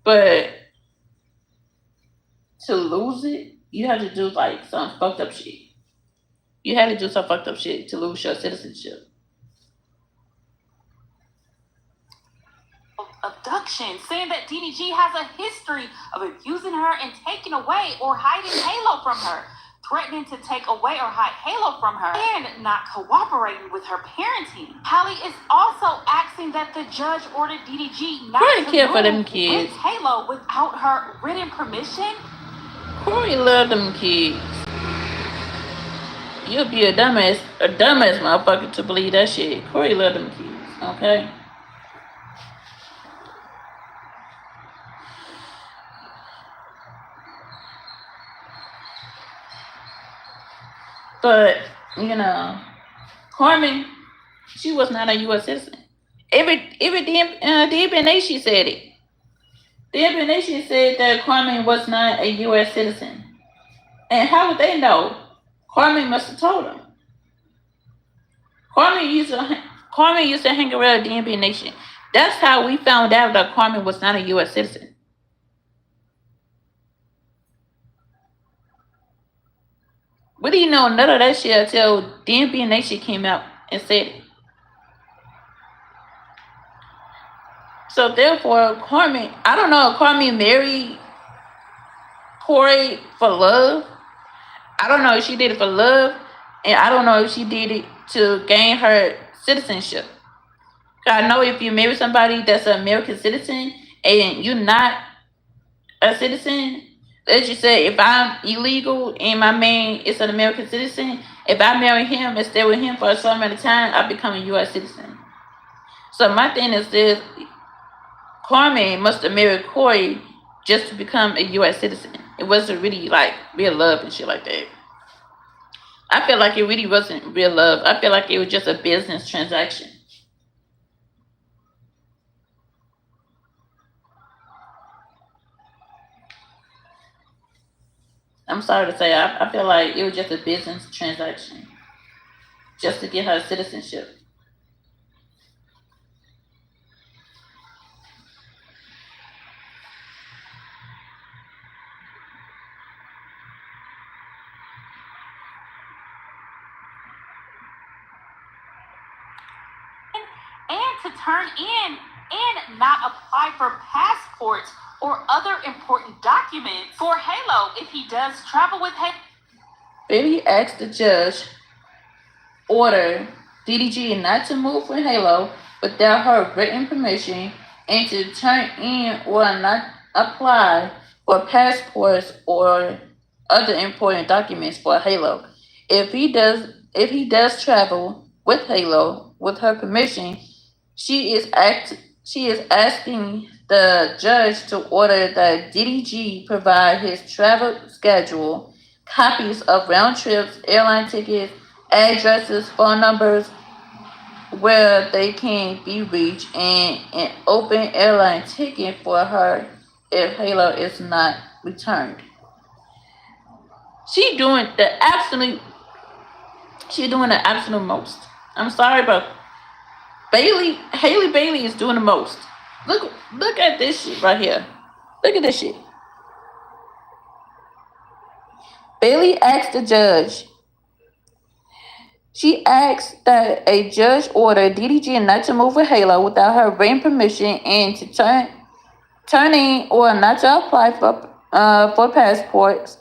But to lose it, you have to do like some fucked up shit. You have to do some fucked up shit to lose your citizenship. Abduction, saying that DDG has a history of abusing her and taking away or hiding Halo from her, threatening to take away or hide Halo from her, and not cooperating with her parenting. Hallie is also asking that the judge ordered DDG not Corey to care for them move kids. with Halo without her written permission. Corey love them kids. You'll be a dumbass motherfucker to believe that shit. Corey love them kids, okay? But, you know, Carmen, she was not a U.S. citizen. Every DB Nation said it. DB Nation said that Carmen was not a U.S. citizen. And how would they know? Carmen must have told them. Carmen used to hang around DB Nation. That's how we found out that Carmen was not a U.S. citizen. We didn't know none of that shit until DB Nation came out and said it. So therefore, Carmen, I don't know if Carmen married Corey for love. I don't know if she did it for love, and I don't know if she did it to gain her citizenship. I know if you marry somebody that's an American citizen and you're not a citizen, let's just say if I'm illegal and my man is an American citizen, if I marry him and stay with him for a certain amount of time, I become a U.S. citizen. So my thing is this, Carmen must have married Corey just to become a U.S. citizen. It wasn't really like real love and shit like that. I feel like it really wasn't real love. I feel like it was just a business transaction. I'm sorry to say, I feel like it was just a business transaction. Just to get her citizenship. And to turn in and not apply for passports or other important documents for Halo if he does travel with Halo. Baby asked the judge order DDG not to move with Halo without her written permission and to turn in or not apply for passports or other important documents for Halo. If he does travel with Halo with her permission, she is asking the judge to order that DDG provide his travel schedule, copies of round trips, airline tickets, addresses, phone numbers where they can be reached, and an open airline ticket for her if Halo is not returned. She doing the absolute most. I'm sorry, but Haley Bailey is doing the most. Look at this shit right here. Look at this shit. Bailey asked the judge. She asked that a judge order DDG not to move with Halo without her written permission and to turn in or not to apply for passports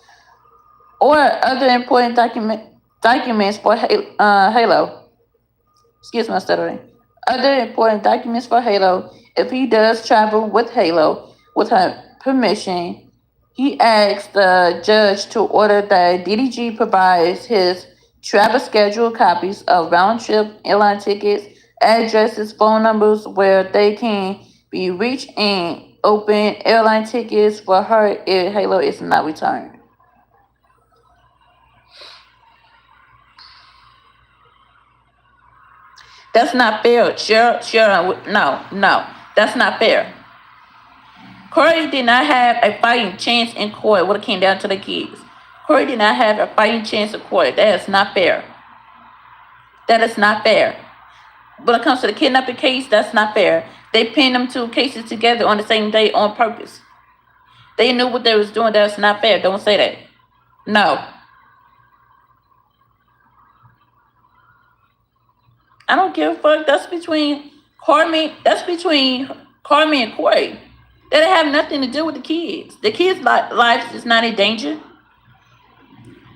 or other important documents for Halo. excuse my stuttering. Other important documents for Halo. If he does travel with Halo with her permission, he asked the judge to order that DDG provides his travel schedule, copies of round trip airline tickets, addresses, phone numbers where they can be reached, and open airline tickets for her if Halo is not returned. That's not fair. Sure, no, that's not fair. Corey did not have a fighting chance in court when it came down to the kids. Corey did not have a fighting chance in court. That is not fair. That is not fair. When it comes to the kidnapping case, that's not fair. They pinned them two cases together on the same day on purpose. They knew what they was doing. That's not fair. Don't say that. No. I don't give a fuck. That's between Carmi and Corey. That have nothing to do with the kids. The kids' life is not in danger.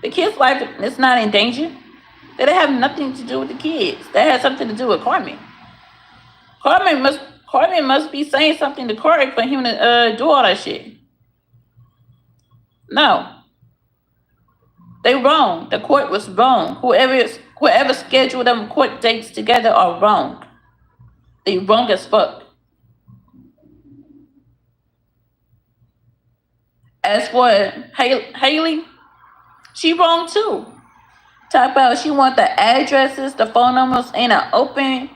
The kids' life is not in danger. That have nothing to do with the kids. That has something to do with Carmi. Carmi must be saying something to Corey for him to do all that shit. No. They wrong. The court was wrong. Whoever scheduled them court dates together are wrong. They wrong as fuck. As for Haley, she wrong too. Talk about she want the addresses, the phone numbers, and an open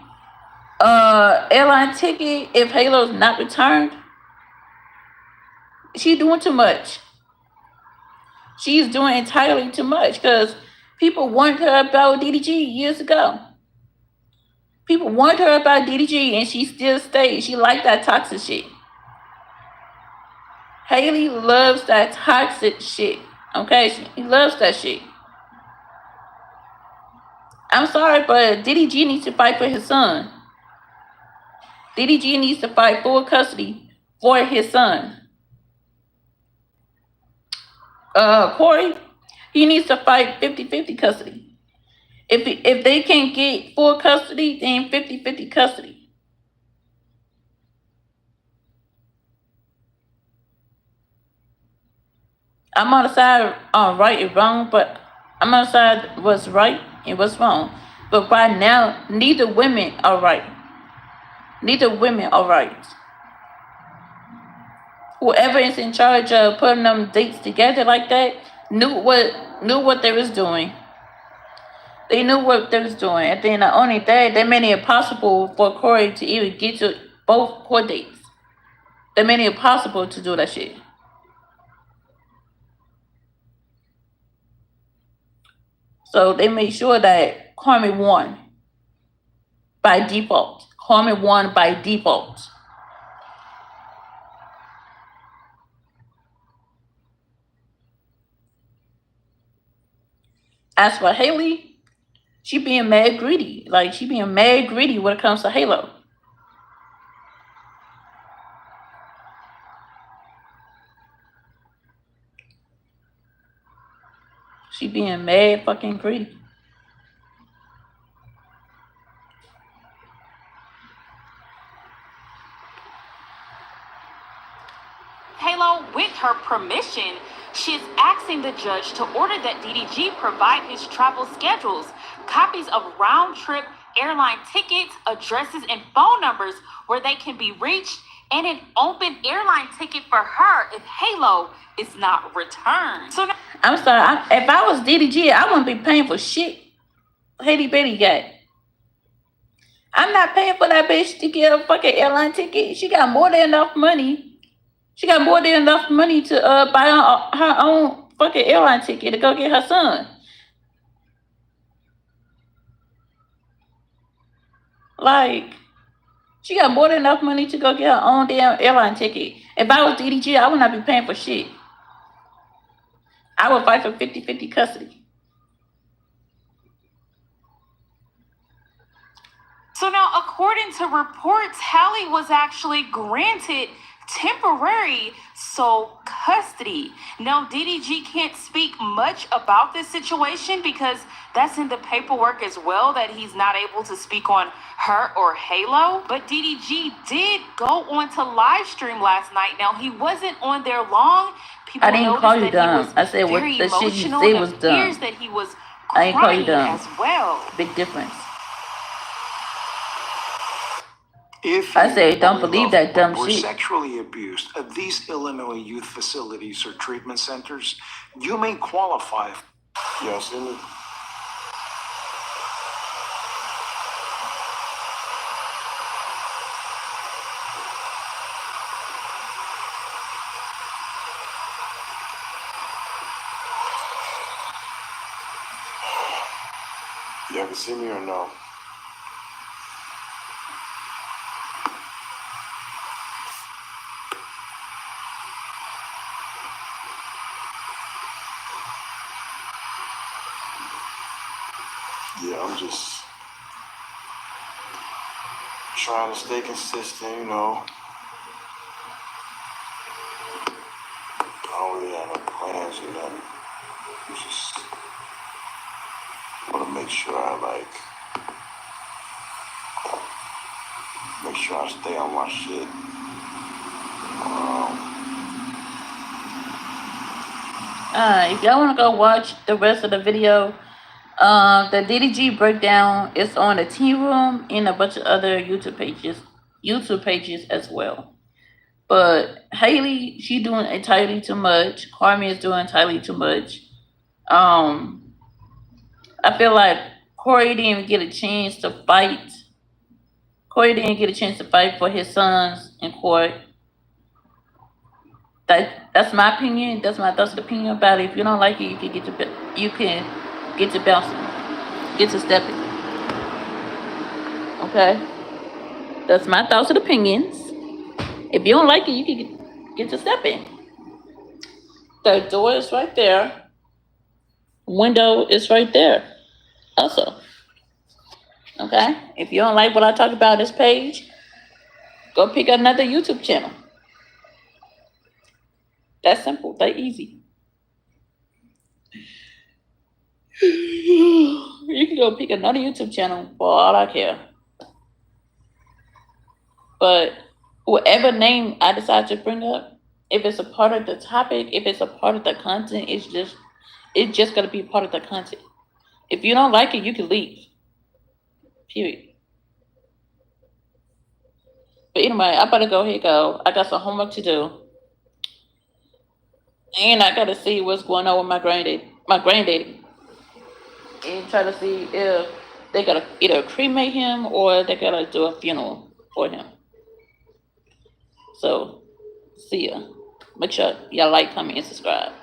airline ticket if Halo's not returned. She doing too much. She's doing entirely too much because people warned her about DDG years ago. People warned her about DDG and she still stayed. She liked that toxic shit. Haley loves that toxic shit. Okay? She loves that shit. I'm sorry, but DDG needs to fight for his son. DDG needs to fight full custody for his son. Corey, he needs to fight 50-50 custody. If they can't get full custody, then 50-50 custody. I'm on the side on right and wrong, but I'm on the side what's right and what's wrong. But right now, neither women are right. Neither women are right. Whoever is in charge of putting them dates together like that knew what they was doing. They knew what they was doing. And then not only that, they made it impossible for Corey to even get to both court dates. They made it impossible to do that shit. So they made sure that Carmi won by default. Carmi won by default. As for Haley, she being mad greedy. Like, she being mad greedy when it comes to Halo. She being mad fucking greedy. Halo, with her permission, she is asking the judge to order that DDG provide his travel schedules, copies of round-trip airline tickets, addresses, and phone numbers where they can be reached, and an open airline ticket for her if Halo is not returned. So now, I'm sorry. If I was DDG, I wouldn't be paying for shit Haley Betty got. I'm not paying for that bitch to get a fucking airline ticket. She got more than enough money. She got more than enough money to buy her own fucking airline ticket to go get her son. Like, she got more than enough money to go get her own damn airline ticket. If I was DDG, I would not be paying for shit. I would fight for 50-50 custody. So now, according to reports, Hallie was actually granted temporary sole custody. Now, DDG can't speak much about this situation because that's in the paperwork as well, that he's not able to speak on her or Halo. But DDG did go on to live stream last night. Now, he wasn't on there long. People I didn't noticed call you that dumb. he was I said what very the shit you emotional, say and was it appears dumb. that he was I ain't call you crying dumb. as well. Big difference. If I you say, don't or a believe loved that dumb one were shit. sexually abused at these Illinois youth facilities or treatment centers, you may qualify. Y'all see me? Y'all can see me or no? Yeah, I'm just trying to stay consistent, you know. I don't really have no plans or nothing. Just want to make sure I stay on my shit. If y'all want to go watch the rest of the video, the DDG breakdown is on the Tea Room and a bunch of other YouTube pages as well. But Haley, she doing entirely too much. Carmi is doing entirely too much. I feel like Corey didn't even get a chance to fight. Corey didn't get a chance to fight for his sons in court. That's my opinion. That's my thoughts and opinion about it. If you don't like it, you can get to bouncing, get to stepping. Okay, that's my thoughts and opinions. If you don't like it, you can get to stepping. The door is right there. Window is right there. Also, okay. If you don't like what I talk about on this page, go pick another YouTube channel. That's simple. That easy. You can go pick another YouTube channel for all I care. But whatever name I decide to bring up, if it's a part of the topic, if it's a part of the content, it's just gonna be part of the content. If you don't like it, you can leave. Period. But anyway, I better go go. I got some homework to do. And I gotta see what's going on with my granddaddy. And try to see if they gotta either cremate him or they gotta do a funeral for him. So, see ya. Make sure y'all like, comment, and subscribe.